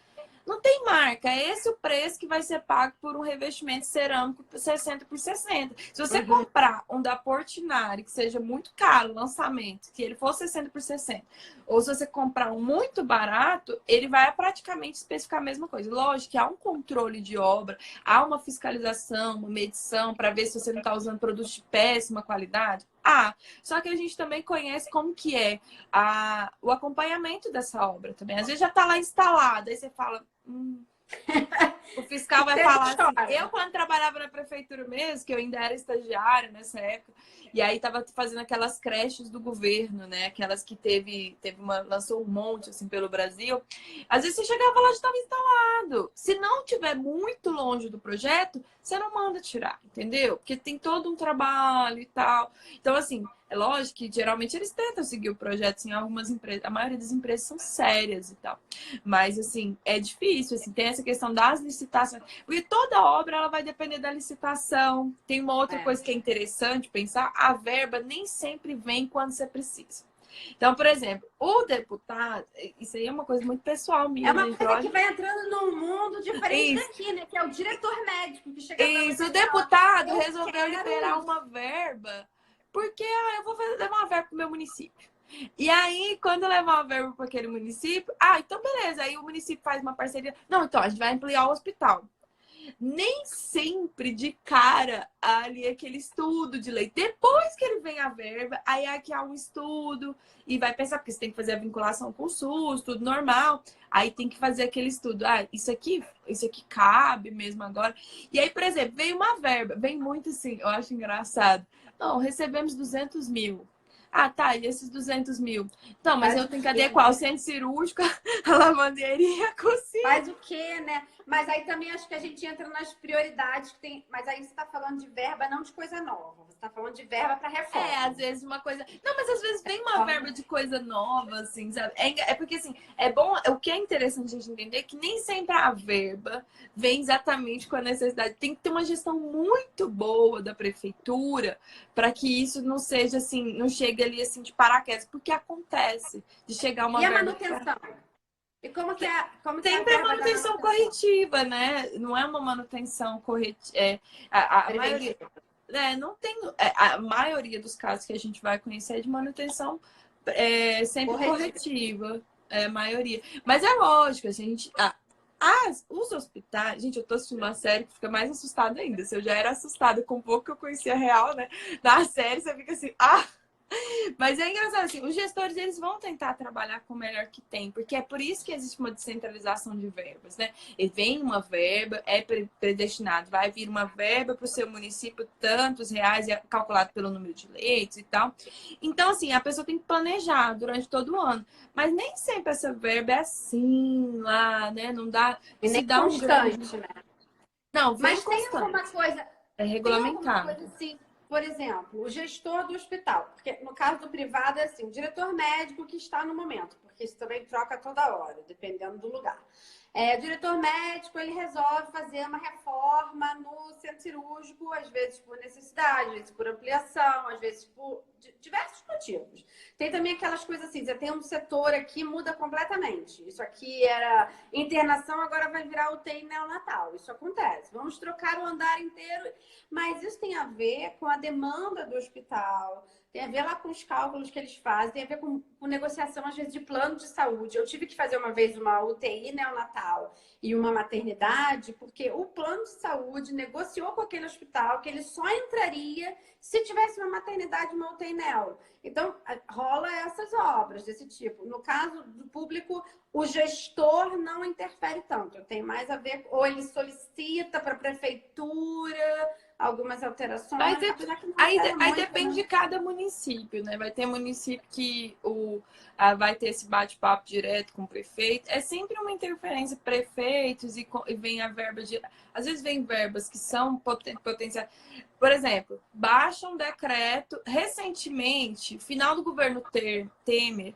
Não tem marca, é esse o preço que vai ser pago por um revestimento cerâmico 60 por 60. Se você comprar um da Portinari, que seja muito caro, lançamento, que ele for 60 por 60, ou se você comprar um muito barato, ele vai praticamente especificar a mesma coisa. Lógico que há um controle de obra, há uma fiscalização, uma medição para ver se você não está usando produtos de péssima qualidade. Só que a gente também conhece como que é o acompanhamento dessa obra também. Às vezes já está lá instalada, aí você fala... O fiscal vai falar assim, eu quando trabalhava na prefeitura mesmo, que eu ainda era estagiária nessa época, e aí tava fazendo aquelas creches do governo, né? Aquelas que lançou um monte assim pelo Brasil. Às vezes você chegava lá e já estava instalado. Se não tiver muito longe do projeto, você não manda tirar, entendeu? Porque tem todo um trabalho e tal. Então, assim, é lógico que geralmente eles tentam seguir o projeto, assim, algumas empresas, a maioria das empresas são sérias e tal. Mas, assim, é difícil, assim, tem essa questão das licitações. Porque toda obra, ela vai depender da licitação. Tem uma outra coisa que é interessante pensar, a verba nem sempre vem quando você precisa. Então, por exemplo, o deputado, isso aí é uma coisa muito pessoal minha, é uma gente. coisa que vai entrando num mundo diferente daqui, né? Que é o diretor médico que chega pra você Isso, o e fala, deputado eu resolveu liberar quero... uma verba, porque eu vou levar uma verba para o meu município. E aí, quando eu levar uma verba para aquele município, então beleza, aí o município faz uma parceria. Não, então a gente vai ampliar o hospital. Nem sempre de cara ali aquele estudo de lei. Depois que ele vem a verba, aí aqui há um estudo e vai pensar, porque você tem que fazer a vinculação com o SUS, tudo normal. Aí tem que fazer aquele estudo. Isso aqui cabe mesmo agora. E aí, por exemplo, veio uma verba, vem muito assim, eu acho engraçado. Não, recebemos 200 mil. Tá, e esses 200 mil? Então, mas eu tenho que adequar o centro cirúrgico, a lavanderia, a cozinha. Faz o quê, né? Mas aí também acho que a gente entra nas prioridades que tem. Mas aí você está falando de verba, não de coisa nova. Você está falando de verba para reforma. Às vezes uma coisa. Não, mas às vezes vem uma verba de coisa nova, assim, sabe? É porque, assim, é bom. O que é interessante a gente entender é que nem sempre a verba vem exatamente com a necessidade. Tem que ter uma gestão muito boa da prefeitura para que isso não seja assim, não chegue ali assim de paraquedas, porque acontece de chegar uma verba. E a manutenção? E como que é? Sempre é manutenção corretiva, né? Não é uma manutenção corretiva. A maioria. Não tem. A maioria dos casos que a gente vai conhecer é de manutenção sempre corretiva. A maioria. Mas é lógico, a gente. Os hospitais. Gente, eu tô assistindo uma série que fica mais assustada ainda. Se eu já era assustada com um pouco que eu conhecia real, né? Na série você fica assim. Mas é engraçado, assim, os gestores eles vão tentar trabalhar com o melhor que tem, porque é por isso que existe uma descentralização de verbas, né? E vem uma verba, é predestinado, vai vir uma verba para o seu município, tantos reais, é calculado pelo número de leitos e tal. Então, assim, a pessoa tem que planejar durante todo o ano. Mas nem sempre essa verba é assim lá, né? Não dá. E Se nem dá constante, né? Não, vem Mas tem constante. alguma coisa. É Tem alguma regulamentado. coisa assim, por exemplo, o gestor do hospital, porque no caso do privado é assim, o diretor médico que está no momento, porque isso também troca toda hora, dependendo do lugar. O diretor médico, ele resolve fazer uma reforma no centro cirúrgico, às vezes por necessidade, às vezes por ampliação, às vezes por diversos motivos. Tem também aquelas coisas assim, você tem um setor aqui, muda completamente. Isso aqui era internação, agora vai virar UTI neonatal. Isso acontece. Vamos trocar o andar inteiro, mas isso tem a ver com a demanda do hospital, Tem a ver lá com os cálculos que eles fazem, tem a ver com negociação, às vezes, de plano de saúde. Eu tive que fazer uma vez uma UTI neonatal e uma maternidade, porque o plano de saúde negociou com aquele hospital que ele só entraria se tivesse uma maternidade e uma UTI neo. Então, rola essas obras desse tipo. No caso do público, o gestor não interfere tanto. Tem mais a ver, ou ele solicita para a prefeitura algumas alterações, apesar que não altera Aí muito, depende de né? cada município, né? Vai ter município que vai ter esse bate-papo direto com o prefeito. É sempre uma interferência prefeitos e vem a verba de. Às vezes vem verbas que são potenciais. Por exemplo, baixa um decreto. Recentemente, final do governo Temer,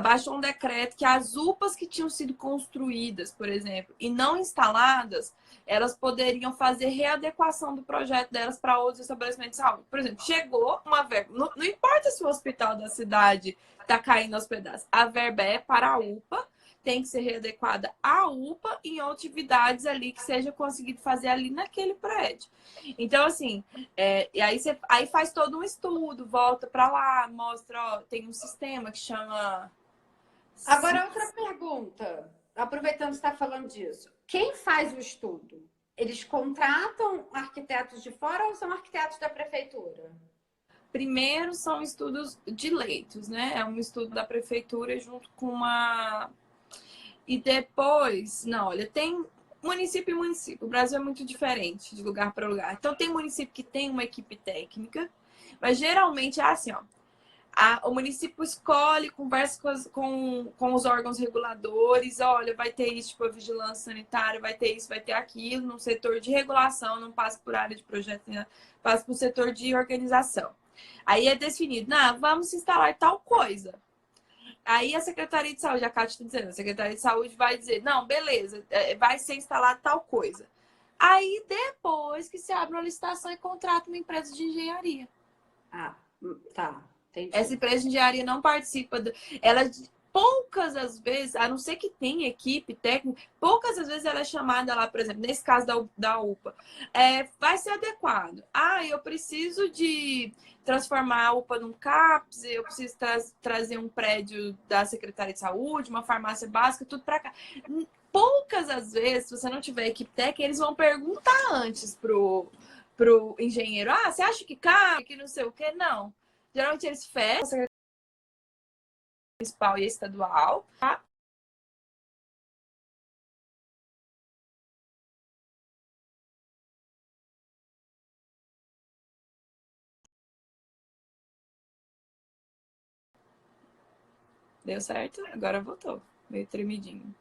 baixou um decreto que as UPAs que tinham sido construídas, por exemplo, e não instaladas, elas poderiam fazer readequação do projeto delas para outros estabelecimentos de saúde. Por exemplo, chegou uma verba, não importa se o hospital da cidade está caindo aos pedaços, a verba é para a UPA, tem que ser readequada à UPA em atividades ali que seja conseguido fazer ali naquele prédio. Então, assim, e aí faz todo um estudo, volta para lá, mostra, ó, tem um sistema que chama... Agora, outra pergunta. Aproveitando que você está falando disso. Quem faz o estudo? Eles contratam arquitetos de fora ou são arquitetos da prefeitura? Primeiro são estudos de leitos, né? É um estudo da prefeitura junto com uma... E depois, não, olha, tem município e município. O Brasil é muito diferente de lugar para lugar. Então, tem município que tem uma equipe técnica, mas geralmente é assim, ó. O município escolhe, conversa com os órgãos reguladores, olha, vai ter isso, tipo, a vigilância sanitária, vai ter isso, vai ter aquilo, no setor de regulação, não passa por área de projeto, passa por setor de organização. Aí é definido, não, vamos instalar tal coisa. Aí a Secretaria de Saúde, a Cátia está dizendo, a Secretaria de Saúde vai dizer, não, beleza, vai ser instalada tal coisa. Aí depois que se abre uma licitação e contrata uma empresa de engenharia. Ah, tá. Entendi. Essa empresa de engenharia não participa, ela poucas as vezes, a não ser que tenha equipe técnica, poucas as vezes ela é chamada lá, por exemplo, nesse caso da UPA, vai ser adequado. Ah, eu preciso de transformar a UPA num CAPS, eu preciso trazer um prédio da Secretaria de Saúde, uma farmácia básica, tudo para cá. Poucas as vezes, se você não tiver equipe técnica, eles vão perguntar antes pro engenheiro, ah, você acha que cabe, que não sei o quê? Não. Geralmente eles fecham a Secretaria Municipal e a estadual, tá? Deu certo? Agora voltou. Meio tremidinho.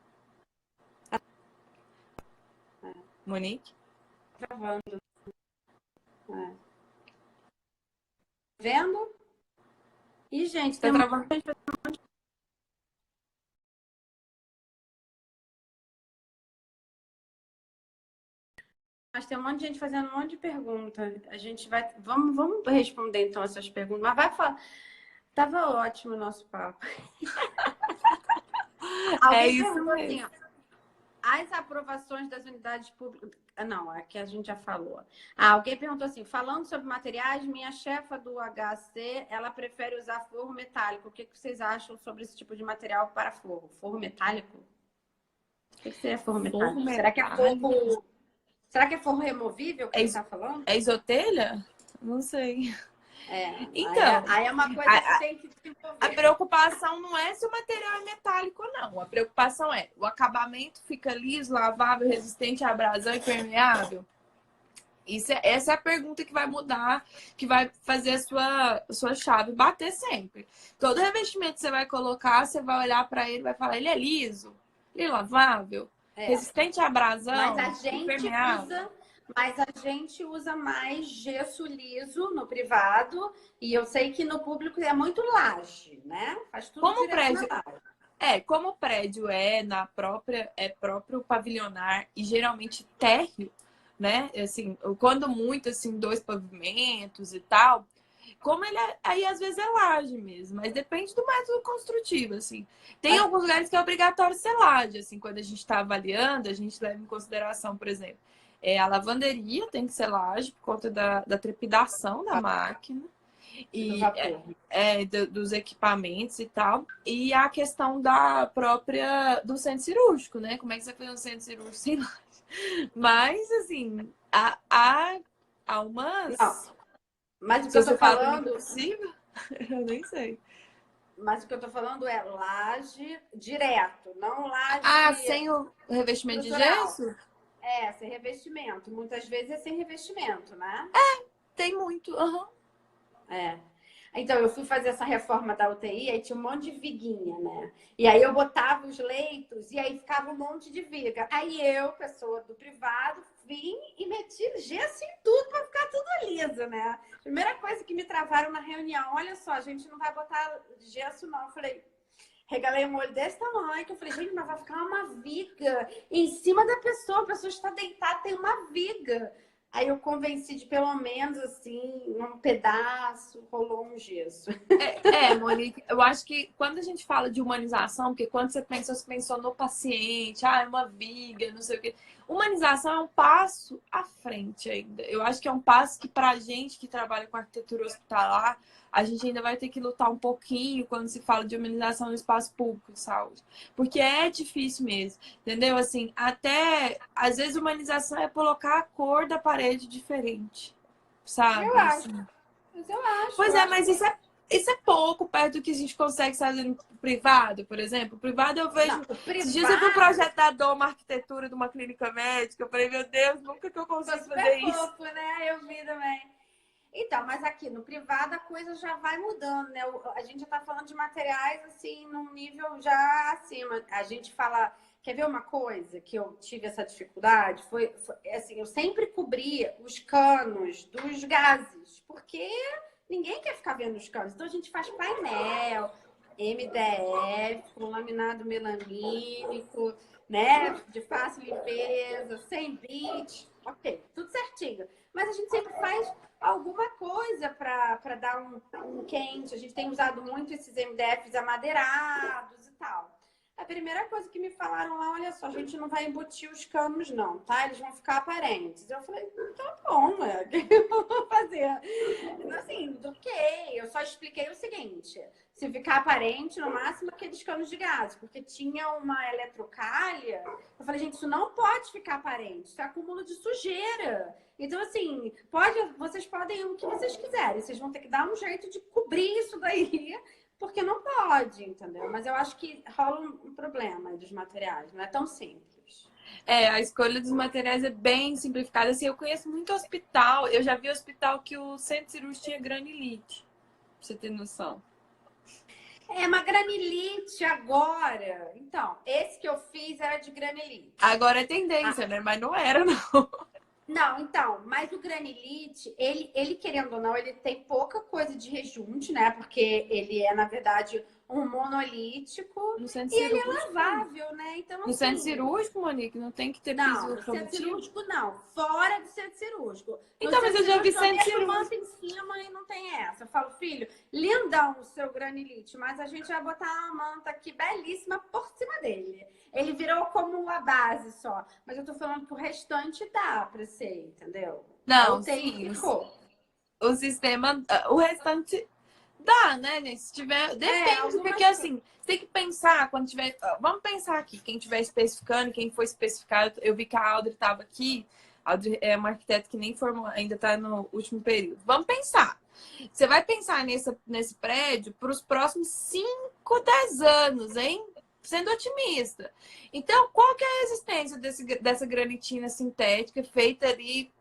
Monique? Gravando. Vendo? E, gente, Tá tem travando? mas tem um monte de gente fazendo um monte de pergunta. A gente vai. Vamos responder então essas perguntas. Mas vai falar. Tava ótimo o nosso papo. É Alguém isso perguntou assim, mesmo. ó, as aprovações das unidades públicas. Não, é que a gente já falou. Alguém perguntou assim: falando sobre materiais, minha chefa do HC, ela prefere usar forro metálico. O que vocês acham sobre esse tipo de material para forro? Forro metálico? O que seria forro Forro metálico? Será que é metálico. forro. Será que é forro removível que É, ele está falando? é isotelha? Não sei. Aí é, Então, aí é uma coisa que tem que a desenvolver. preocupação não é se o material é metálico ou não. A preocupação é o acabamento fica liso, lavável, resistente à abrasão e permeável. Essa é a pergunta que vai mudar, que vai fazer a sua chave bater sempre. Todo revestimento que você vai colocar, você vai olhar para ele e vai falar, ele é liso, ele é lavável, É. resistente à Mas abrasão, a gente impermeável. usa, mas a gente usa mais gesso liso no privado e eu sei que no público é muito laje, né? Faz tudo Como o direto na prédio laje. como o prédio é próprio pavilionar e geralmente térreo, né? Assim, quando muito assim, dois pavimentos e tal, como ele aí às vezes é laje mesmo, mas depende do método construtivo, assim. Tem Mas, alguns lugares que é obrigatório ser laje, assim, quando a gente está avaliando, a gente leva em consideração, por exemplo, a lavanderia tem que ser laje por conta da trepidação da máquina. E vapor. dos equipamentos e tal. E a questão da própria do centro cirúrgico, né? Como é que você faz um centro cirúrgico sem laje? Mas, assim, há Não, umas. mas o que Se eu tô você fala pra mim que é falando, possível, eu nem sei. mas o que eu tô falando é laje direto, não Ah, laje sem o revestimento de estrutural. gesso? É, sem revestimento. Muitas vezes é sem revestimento, né? Tem muito. Aham. É. Então, eu fui fazer essa reforma da UTI, aí tinha um monte de viguinha, né? E aí eu botava os leitos e aí ficava um monte de viga. Aí eu, pessoa do privado, vim e meti gesso em tudo para ficar tudo liso, né? Primeira coisa que me travaram na reunião, olha só, a gente não vai botar gesso não. Eu falei, regalei um olho desse tamanho, que eu falei, gente, mas vai ficar uma viga em cima da pessoa, a pessoa está deitada, tem uma viga. Aí eu convenci de pelo menos assim, um pedaço, rolou um gesso. Monique, eu acho que quando a gente fala de humanização, porque quando você pensou no paciente, é uma viga, não sei o quê. Humanização é um passo à frente ainda. Eu acho que é um passo que, pra gente que trabalha com arquitetura hospitalar, a gente ainda vai ter que lutar um pouquinho quando se fala de humanização no espaço público de saúde. Porque é difícil mesmo, entendeu? Assim, até às vezes humanização é colocar a cor da parede diferente, Eu sabe? acho, Assim. mas eu acho, Pois eu é, acho mas que isso é pouco perto do que a gente consegue fazer no privado, por exemplo. O privado eu não, vejo. o Esses dias eu vi um privado projeto da Doma Arquitetura de uma clínica médica. Eu falei, meu Deus, nunca que eu ficou consigo fazer super isso. fofo, né? Eu vi também. Então, mas aqui no privado a coisa já vai mudando, né? A gente já tá falando de materiais assim, num nível já acima. A gente fala. Quer ver uma coisa que eu tive essa dificuldade? Foi assim, eu sempre cobria os canos dos gases, porque ninguém quer ficar vendo os canos. Então a gente faz painel, MDF, com laminado melamínico, né? De fácil limpeza, sem bit. Ok, tudo certinho. Mas a gente sempre faz alguma coisa para dar um quente. A gente tem usado muito esses MDFs amadeirados e tal. A primeira coisa que me falaram lá, olha só, a gente não vai embutir os canos não, tá? Eles vão ficar aparentes. Eu falei, tá bom, o que eu vou fazer? Assim, ok, eu só expliquei o seguinte, se ficar aparente, no máximo aqueles canos de gás, porque tinha uma eletrocalha. Eu falei, gente, isso não pode ficar aparente, isso é acúmulo de sujeira. Então, assim, vocês podem o que vocês quiserem, vocês vão ter que dar um jeito de cobrir isso daí, porque não pode, entendeu? Mas eu acho que rola um problema dos materiais, não é tão simples. A escolha dos materiais é bem simplificada. Assim, eu conheço muito hospital. Eu já vi hospital que o centro cirúrgico tinha granilite. Pra você ter noção. É uma granilite agora. Então, esse que eu fiz era de granilite. Agora é tendência, né? Mas não era, não. Não, então, mas o granilite, ele querendo ou não, ele tem pouca coisa de rejunte, né? Porque ele é, na verdade, um monolítico No centro e ele é cirúrgico. lavável, né? Então, No centro assim, cirúrgico, Monique, não tem que ter não, piso no centro remotivo? cirúrgico não. Fora do centro cirúrgico. No Então, mas centro eu já vi cirúrgico eu centro deixo o cirúrgico. manto em cima e não tem essa. Eu falo, filho, lindão o seu granilite, mas a gente vai botar uma manta aqui belíssima por cima dele. Ele virou como a base só. Mas eu tô falando que o restante dá pra ser, entendeu? A Não, UTI sim. ficou. O sistema, o restante dá, né, gente? Se tiver, É, depende, porque algumas coisas. assim, você tem que pensar quando tiver. Vamos pensar aqui, quem tiver especificando, quem for especificar. Eu vi que a Audrey estava aqui. A Audrey é uma arquiteta que nem formou, ainda está no último período. Vamos pensar. Você vai pensar nesse prédio para os próximos 5, 10 anos, hein? Sendo otimista. Então, qual que é a resistência dessa granitina sintética feita ali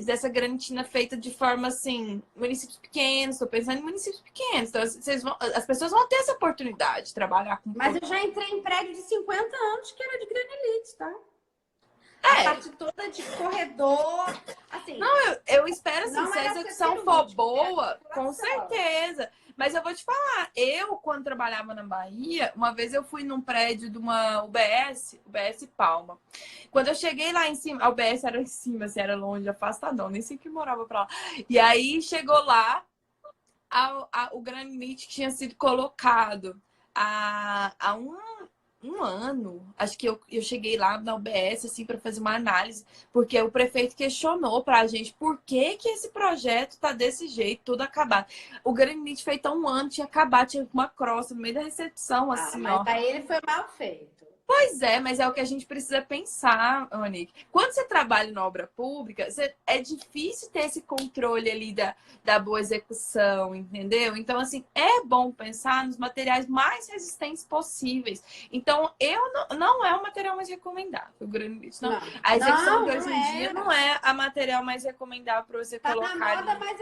dessa granitina feita de forma assim, municípios pequenos, estou pensando em municípios pequenos. Então, as pessoas vão ter essa oportunidade de trabalhar com Mas eu já entrei em prédio de 50 anos que era de granilite, tá? A parte toda de corredor, assim, eu espero assim, não se a era execução for cirúrgico, era boa, com circulação. certeza. Mas eu vou te falar, eu, quando trabalhava na Bahia, uma vez eu fui num prédio de uma UBS Palma. Quando eu cheguei lá em cima, a UBS era em cima, assim, era longe, afastadão, nem sei que morava pra lá. E aí chegou lá, o granite que tinha sido colocado a um ano, acho que eu cheguei lá na UBS, assim, para fazer uma análise, porque o prefeito questionou pra gente por que que esse projeto tá desse jeito, tudo acabado. O granite feito há um ano, tinha acabado, tinha uma crosta no meio da recepção, Ah, assim, mas ó. aí ele foi mal feito. Pois é, mas é o que a gente precisa pensar, Monique. Quando você trabalha na obra pública, é difícil ter esse controle ali da boa execução, entendeu? Então, assim, é bom pensar nos materiais mais resistentes possíveis. Então, não é o material mais recomendável, o granilite, não. Não, A execução de não, hoje não em dia é. não é a material mais recomendável para você Tá na colocar moda, ali. mas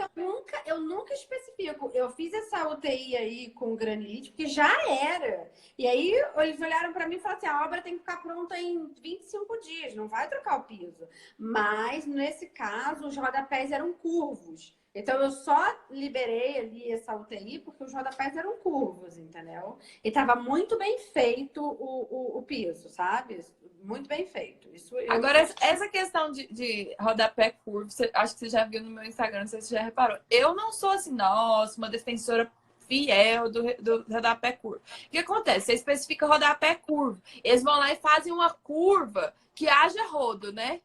eu nunca especifico. Eu fiz essa UTI aí com granilite, porque já era. E aí eles olharam para mim e falaram assim: a obra tem que ficar pronta em 25 dias, não vai trocar o piso. Mas nesse caso, os rodapés eram curvos. Então eu só liberei ali essa UTI porque os rodapés eram curvos, entendeu? E tava muito bem feito o piso, sabe? Muito bem feito. Isso eu. Agora, essa questão de rodapé curvo, acho que você já viu no meu Instagram, não sei se você já reparou. Eu não sou assim, nossa, uma defensora fiel do rodapé curvo. O que acontece? Você especifica rodapé curvo. Eles vão lá e fazem uma curva que haja rodo, né?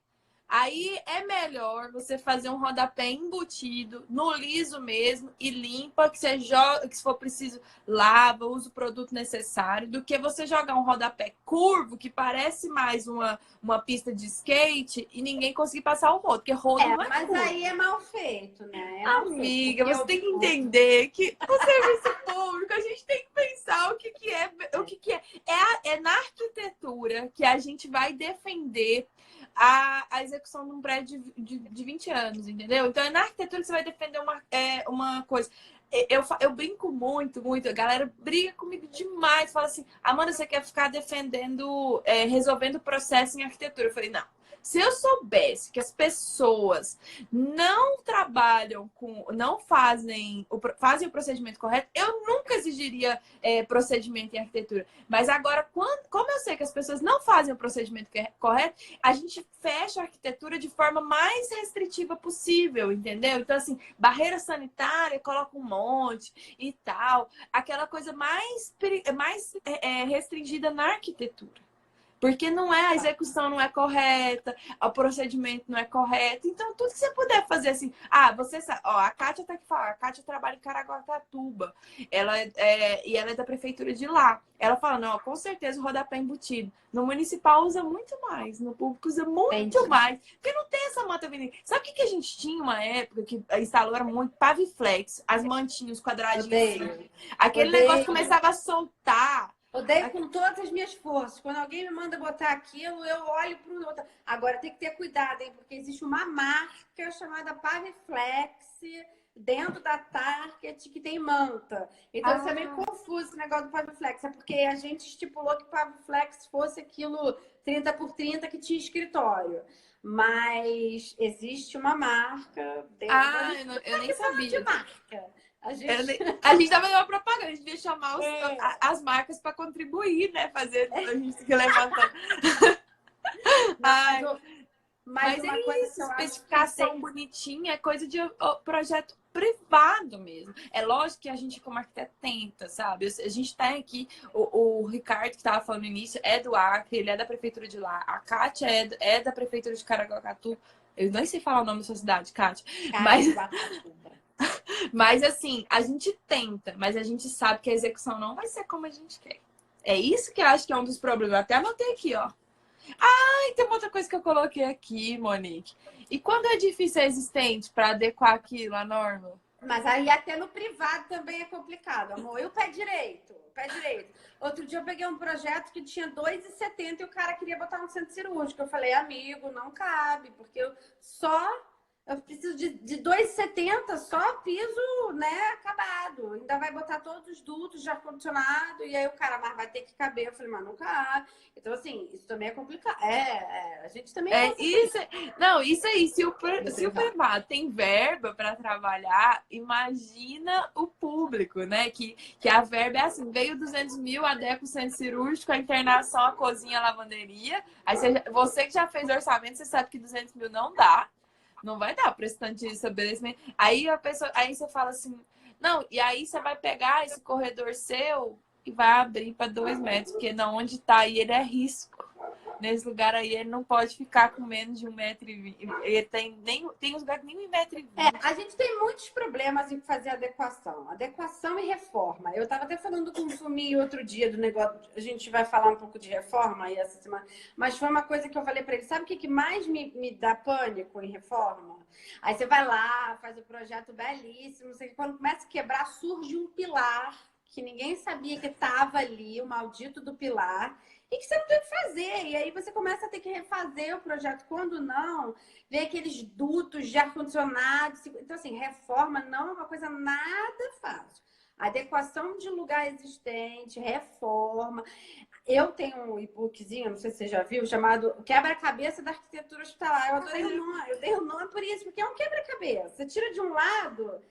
Aí é melhor você fazer um rodapé embutido, no liso mesmo, e limpa, que você joga, que se for preciso, lava, usa o produto necessário, do que você jogar um rodapé curvo, que parece mais uma pista de skate, e ninguém conseguir passar o rodo, porque rodo não é Mas aí curvo. é mal feito, né? É mal feito. Amiga, Porque você tem que entender que o serviço público, a gente tem que pensar o que é. É na arquitetura que a gente vai defender a execução de um prédio de 20 anos, entendeu? Então é na arquitetura que você vai defender uma coisa. Eu brinco muito, muito. A galera briga comigo demais. Fala assim, Amanda, você quer ficar defendendo, resolvendo o processo em arquitetura? Eu falei, não. Se eu soubesse que as pessoas não trabalham não fazem o procedimento correto, eu nunca exigiria procedimento em arquitetura. Mas agora, como eu sei que as pessoas não fazem o procedimento correto, a gente fecha a arquitetura de forma mais restritiva possível, entendeu? Então, assim, barreira sanitária, coloca um monte e tal. Aquela coisa mais restringida na arquitetura. Porque não é, a execução não é correta, o procedimento não é correto. Então, tudo que você puder fazer assim. Ah, você sabe. Ó, a Kátia tá aqui falando. A Kátia trabalha em Caraguatatuba. E ela é da prefeitura de lá. Ela fala, não, com certeza o rodapé embutido. No municipal usa muito mais. No público usa muito Entendi. mais. Porque não tem essa manta venenosa. Sabe o que a gente tinha uma época que instalou? Era muito Paviflex. As mantinhas, os quadradinhos assim. Odeio. Aquele negócio Odeio. começava a soltar. Odeio com todas as minhas forças. Quando alguém me manda botar aquilo, eu olho para o outro. Agora tem que ter cuidado, hein? Porque existe uma marca chamada Paviflex dentro da Target que tem manta. Então isso é meio confuso esse negócio do Paviflex. É porque a gente estipulou que Paviflex fosse aquilo 30 por 30 que tinha escritório. Mas existe uma marca dentro da... Eu nem sabia. de marca. A gente... A gente tava fazendo uma propaganda, a gente devia chamar É. as marcas para contribuir, né? Fazer a gente se levantar. Mas uma é coisa isso, que eu acho que especificação tem... bonitinha, é coisa de projeto privado mesmo. É lógico que a gente, como arquiteto, tenta, sabe? A gente tem aqui, o Ricardo, que estava falando no início, é do Acre, ele é da prefeitura de lá. A Kátia é da prefeitura de Caraguatatuba. Eu nem sei falar o nome da sua cidade, Kátia. Mas assim, a gente tenta, mas a gente sabe que a execução não vai ser como a gente quer. É isso que eu acho que é um dos problemas. Eu até anotei aqui, ó. E tem uma outra coisa que eu coloquei aqui, Monique. E quando é difícil existente para adequar aquilo à norma? Mas aí até no privado também é complicado, amor. E o pé direito? O pé direito. Outro dia eu peguei um projeto que tinha 2,70 e o cara queria botar no centro cirúrgico. Eu falei, amigo, não cabe, porque eu preciso de 2,70 só piso, né, acabado. Ainda vai botar todos os dutos de ar-condicionado e aí o cara, mas vai ter que caber. Eu falei, mas não cabe. Então, assim, isso também é complicado. A gente também Não, isso aí, se o privado tem verba para trabalhar, imagina o público, né? Que a verba é assim, veio 200 mil, adequa o centro cirúrgico, a internação, a cozinha, a lavanderia. Aí você que já fez orçamento, você sabe que 200 mil não dá. Não vai dar para esse tanto de estabelecimento. Aí você fala assim, não, e aí você vai pegar esse corredor seu e vai abrir para 2 metros, porque não onde está aí ele é risco. Nesse lugar aí ele não pode ficar com menos de 1,20 m. Ele tem uns lugares que nem 1,20 m. A gente tem muitos problemas em fazer adequação. Adequação e reforma. Eu estava até falando com o Sumi outro dia do negócio. A gente vai falar um pouco de reforma aí essa semana. Mas foi uma coisa que eu falei para ele. Sabe o que mais me dá pânico em reforma? Aí você vai lá, faz o projeto belíssimo. Sei que quando começa a quebrar, surge um pilar que ninguém sabia que estava ali, o maldito do pilar. E que você não tem o que fazer. E aí você começa a ter que refazer o projeto. Quando não, vê aqueles dutos de ar-condicionado. Então, assim, reforma não é uma coisa nada fácil. Adequação de lugar existente, reforma. Eu tenho um e-bookzinho, não sei se você já viu, chamado Quebra-Cabeça da Arquitetura Hospitalar. Eu adorei o nome. Eu dei o nome por isso, porque é um quebra-cabeça. Você tira de um lado,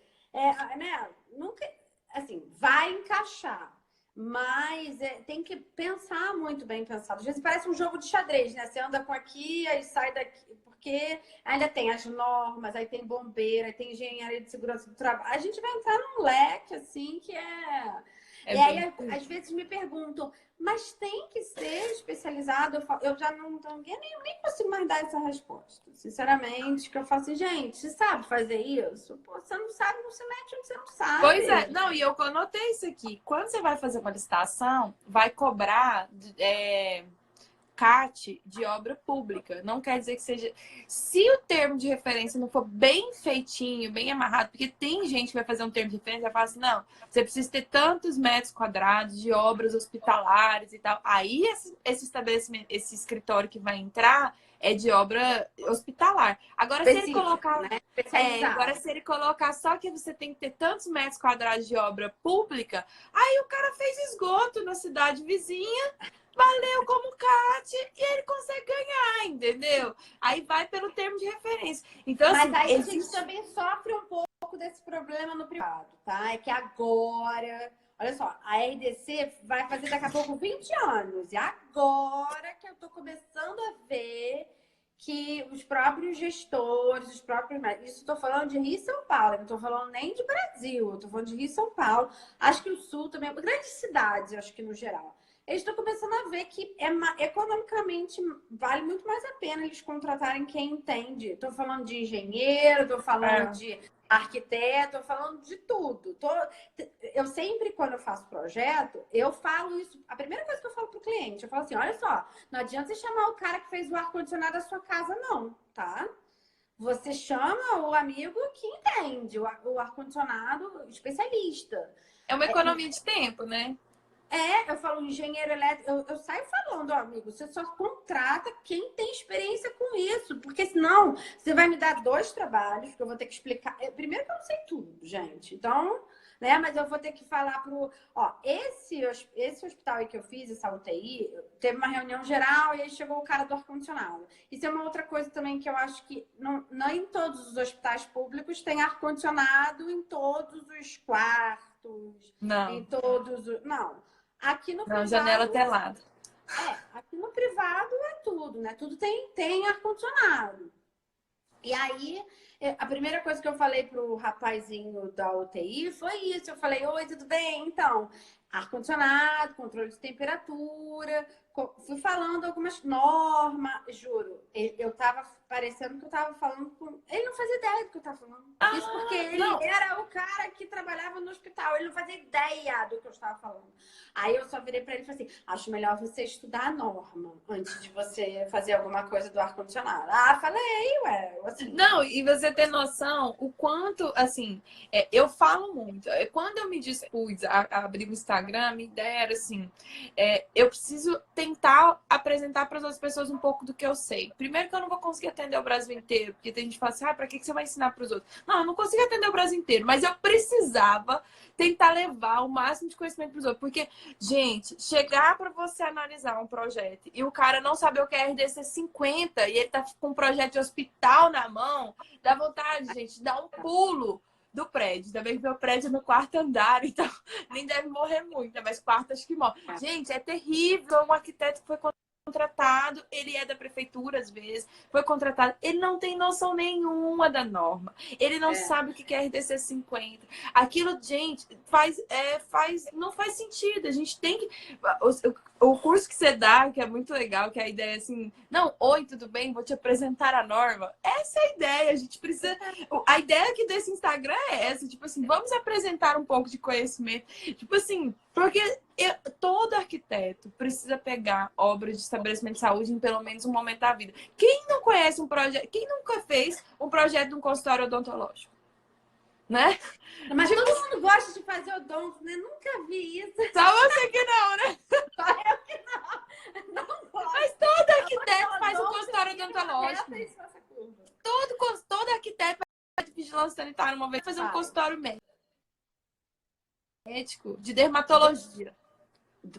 né? Nunca, assim, vai encaixar. Mas tem que pensar muito bem pensado. Às vezes parece um jogo de xadrez, né? Você anda com aqui, aí sai daqui, porque ainda tem as normas, aí tem bombeiro, aí tem engenharia de segurança do trabalho. A gente vai entrar num leque, assim, que é... E aí, às vezes me perguntam, mas tem que ser especializado? Eu já não nem consigo mais dar essa resposta. Sinceramente, que eu falo assim, gente, você sabe fazer isso? Pô, você não sabe, não se mete onde você não sabe. Pois é, não, e eu anotei isso aqui. Quando você vai fazer uma licitação, vai cobrar CAT de obra pública. Não quer dizer que seja... Se o termo de referência não for bem feitinho, bem amarrado, porque tem gente que vai fazer um termo de referência e vai falar assim, não, você precisa ter tantos metros quadrados de obras hospitalares e tal. Aí esse estabelecimento, esse escritório que vai entrar é de obra hospitalar. Agora, se ele colocar... né? Agora, se ele colocar só que você tem que ter tantos metros quadrados de obra pública, aí o cara fez esgoto na cidade vizinha, valeu como CAT e ele consegue ganhar, entendeu? Aí vai pelo termo de referência. Então, mas assim, aí a gente também sofre um pouco desse problema no privado, tá? É que agora, olha só, a RDC vai fazer daqui a pouco 20 anos. E agora que eu tô começando a ver que os próprios gestores, os próprios... Isso estou falando de Rio e São Paulo, não estou falando nem de Brasil, estou falando de Rio e São Paulo. Acho que o Sul também, grandes cidades, acho que no geral. Eles estão começando a ver que economicamente vale muito mais a pena eles contratarem quem entende. Estou falando de engenheiro, estou falando de arquiteto, estou falando de tudo. Eu sempre, quando eu faço projeto, eu falo isso. A primeira coisa que eu falo para o cliente, eu falo assim, olha só, não adianta você chamar o cara que fez o ar-condicionado da sua casa, não, tá? Você chama o amigo que entende, o ar-condicionado especialista. é uma economia de tempo, né? Eu falo engenheiro elétrico, eu saio falando, ó, amigo, você só contrata quem tem experiência com isso, porque senão você vai me dar 2 trabalhos que eu vou ter que explicar. Primeiro que eu não sei tudo, gente, então, né, mas eu vou ter que falar esse hospital aí que eu fiz, essa UTI, teve uma reunião geral e aí chegou o cara do ar-condicionado. Isso é uma outra coisa também que eu acho que não em todos os hospitais públicos tem ar-condicionado em todos os quartos, Não. em todos os... Não. Aqui no privado, janela telada. Aqui no privado é tudo, né? Tudo tem ar-condicionado. E aí, a primeira coisa que eu falei pro rapazinho da UTI foi isso. Eu falei, oi, tudo bem? Então, ar-condicionado, controle de temperatura, fui falando algumas normas, juro. Eu tava parecendo que eu tava falando com... Ele não fazia ideia do que eu tava falando. Isso porque ele era o cara que trabalhava no hospital. Ele não fazia ideia do que eu estava falando. Aí eu só virei pra ele e falei assim, acho melhor você estudar a norma antes de você fazer alguma coisa do ar-condicionado. Falei, ué. Assim. Não, e você ter noção o quanto, assim, eu falo muito. Quando eu me dispus a abrir o Instagram, a minha ideia era assim, eu preciso tentar apresentar para as outras pessoas um pouco do que eu sei. Primeiro que eu não vou conseguir atender o Brasil inteiro, porque tem gente que fala assim, pra que você vai ensinar para os outros? Não, eu não consigo atender o Brasil inteiro, mas eu precisava tentar levar o máximo de conhecimento para os outros. Porque, gente, chegar para você analisar um projeto e o cara não saber o que é RDC 50 e ele tá com um projeto de hospital na mão, dá vontade, gente, de dar um pulo do prédio. Também que meu prédio é no 4º andar, então nem deve morrer muito, né? Mas 4º acho que morre. Gente, é terrível. Um arquiteto que foi contratado, ele é da prefeitura às vezes, foi contratado, ele não tem noção nenhuma da norma, ele não sabe o que é RDC 50. Aquilo, gente, não faz sentido. A gente tem que. O curso que você dá, que é muito legal, que a ideia é assim, não, oi, tudo bem, vou te apresentar a norma. Essa é a ideia, a gente precisa. A ideia aqui desse Instagram é essa, tipo assim, vamos apresentar um pouco de conhecimento. Tipo assim, porque todo arquiteto precisa pegar obras de estabelecimento de saúde em pelo menos um momento da vida. Quem não conhece um projeto, quem nunca fez um projeto de um consultório odontológico? Né? Mas todo mundo gosta de fazer odonto, né? Nunca vi isso. Só você que não, né? Só eu que não. Não gosto. Mas todo arquiteto faz um consultório odontológico. Todo arquiteto faz vigilância sanitária uma vez fazer um consultório médico de dermatologia.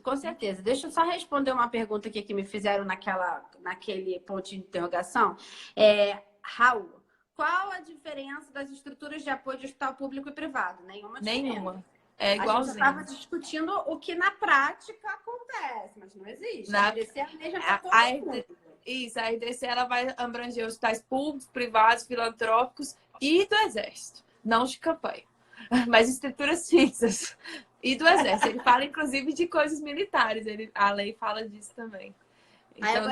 Com certeza. Deixa eu só responder uma pergunta aqui que me fizeram naquele ponto de interrogação. Raul, qual a diferença das estruturas de apoio de hospital público e privado? Nenhuma diferença. Nenhuma. É igualzinho. A gente estava discutindo o que na prática acontece, mas não existe. A RDC é a mesma para todo mundo. Isso, a RDC ela vai abranger hospitais públicos, privados, filantrópicos e do Exército. Não de campanha, mas estruturas fixas. E do Exército. Ele fala, inclusive, de coisas militares. A lei fala disso também. Então,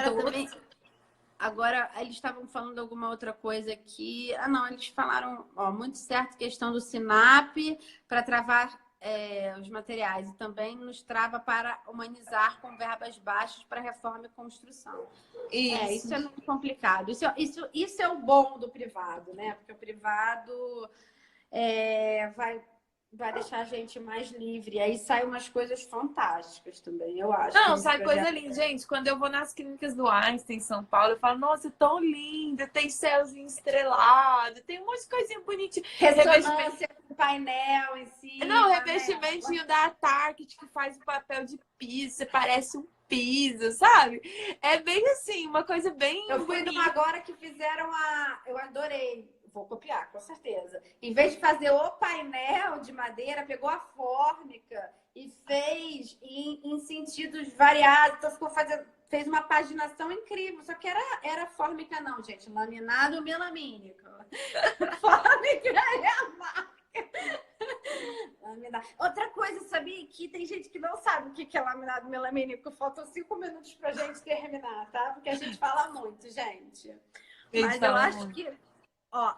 Agora, eles estavam falando alguma outra coisa aqui. Ah, não, eles falaram, muito certo, questão do SINAP para travar os materiais. E também nos trava para humanizar com verbas baixas para reforma e construção. Isso é muito complicado. Isso é o bom do privado, né? Porque o privado vai deixar a gente mais livre. Aí saem umas coisas fantásticas também, eu acho. Não, sai coisa linda. Gente, quando eu vou nas clínicas do Einstein em São Paulo, eu falo, nossa, é tão linda, tem céuzinho estrelado, tem um monte de coisinha bonitinha. Ressonância com painel em cima. Não, revestimentinho da Target que faz o papel de piso, você parece um piso, sabe? É bem assim, uma coisa bem Eu fui numa agora que fizeram eu adorei. Vou copiar, com certeza. Em vez de fazer o painel de madeira, pegou a fórmica e fez em sentidos variados. Então fez uma paginação incrível. Só que era fórmica não, gente. Laminado melamínico. Fórmica é a marca. Outra coisa, sabia que tem gente que não sabe o que é laminado melamínico. Faltam 5 minutos pra gente terminar, tá? Porque a gente fala muito, gente. Mas eu acho que...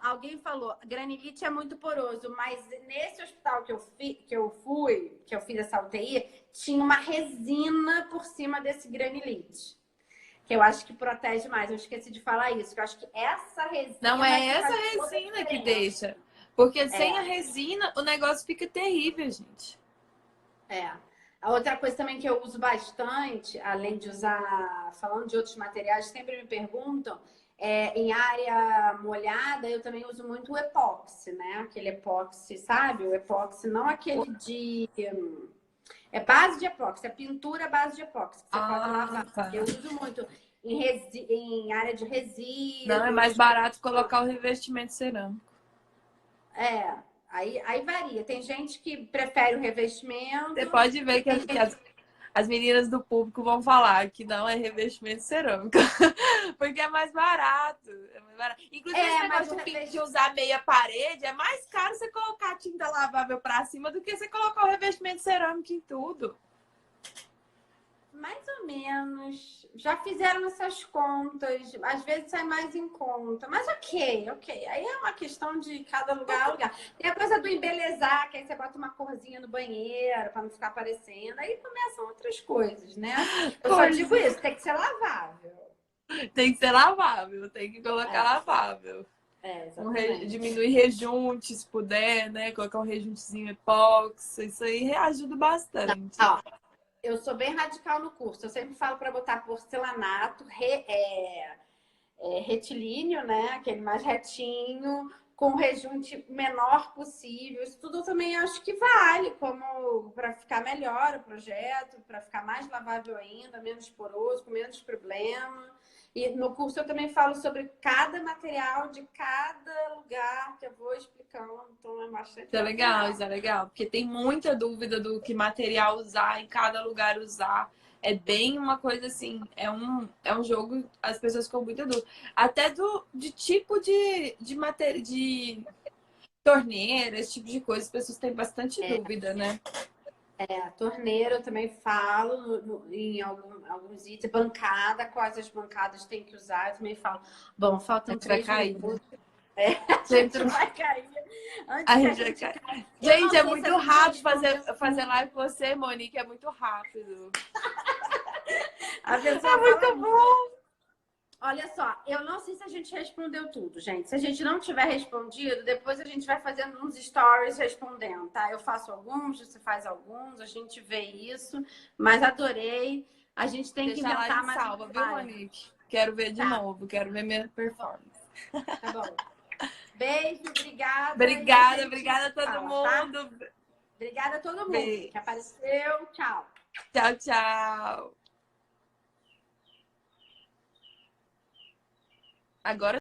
alguém falou, granilite é muito poroso, mas nesse hospital que eu fiz essa UTI, tinha uma resina por cima desse granilite. Que eu acho que protege mais. Eu esqueci de falar isso, que eu acho que essa resina... Não é essa resina que deixa. Porque sem a resina, o negócio fica terrível, gente. A outra coisa também que eu uso bastante, além de usar, falando de outros materiais, sempre me perguntam, em área molhada, eu também uso muito o epóxi, né? Aquele epóxi, sabe? O epóxi, não aquele de... É base de epóxi, é pintura base de epóxi. Que você pode lavar. Tá. Eu uso muito em área de resíduos. Não, é mais barato colocar o revestimento cerâmico. Aí varia. Tem gente que prefere o revestimento. Você pode ver que as meninas do público vão falar que não é revestimento cerâmico. Porque é mais barato. Inclusive, esse negócio de usar meia parede, é mais caro você colocar tinta lavável pra cima do que você colocar o revestimento cerâmico em tudo. Mais ou menos. Já fizeram essas contas. Às vezes sai mais em conta. Mas ok. Aí é uma questão de cada lugar a lugar. Tem a coisa do embelezar, que aí você bota uma corzinha no banheiro para não ficar aparecendo. Aí começam outras coisas, né? Eu só digo isso, tem que ser lavável. Tem que ser lavável, tem que colocar lavável. Diminuir rejunte, se puder, né? Colocar um rejuntezinho epóxi. Isso aí ajuda bastante. Eu sou bem radical no curso. Eu sempre falo para botar porcelanato, retilíneo, né? Aquele mais retinho, com rejunte menor possível. Isso tudo eu também acho que vale, como para ficar melhor o projeto, para ficar mais lavável ainda, menos poroso, com menos problema. E no curso eu também falo sobre cada material de cada lugar que eu vou explicando. Então é bastante legal. Isso é legal. Porque tem muita dúvida do que material usar, em cada lugar usar. É bem uma coisa assim, é um jogo, as pessoas ficam muito dúvidas. Até de tipo de matéria, de torneira, esse tipo de coisa, as pessoas têm bastante dúvida, né? Torneira eu também falo em alguns itens, bancada, quais as bancadas tem que usar, eu também falo. Bom, faltam Antes vai 3 cair. minutos. A gente Gente, vai cair. Antes a que a gente vai gente cair. caia. Eu Gente, não é sei se a muito gente rápido respondeu fazer tudo. live com você, Monique, é muito rápido. A É pessoa fala muito isso. bom. Olha só, eu não sei se a gente respondeu tudo, gente. Se a gente não tiver respondido, depois a gente vai fazendo uns stories respondendo, tá? Eu faço alguns, você faz alguns, a gente vê isso. Mas adorei. A gente tem que Deixa a live inventar mais salva, uma viu, live. Monique? Quero ver de Tá, novo, quero ver minha performance. tá bom. Beijo, obrigada e a Obrigada, gente obrigada a todo fala, tá? mundo. Obrigada a todo mundo Beijo. que apareceu. Tchau. Tchau, tchau. Agora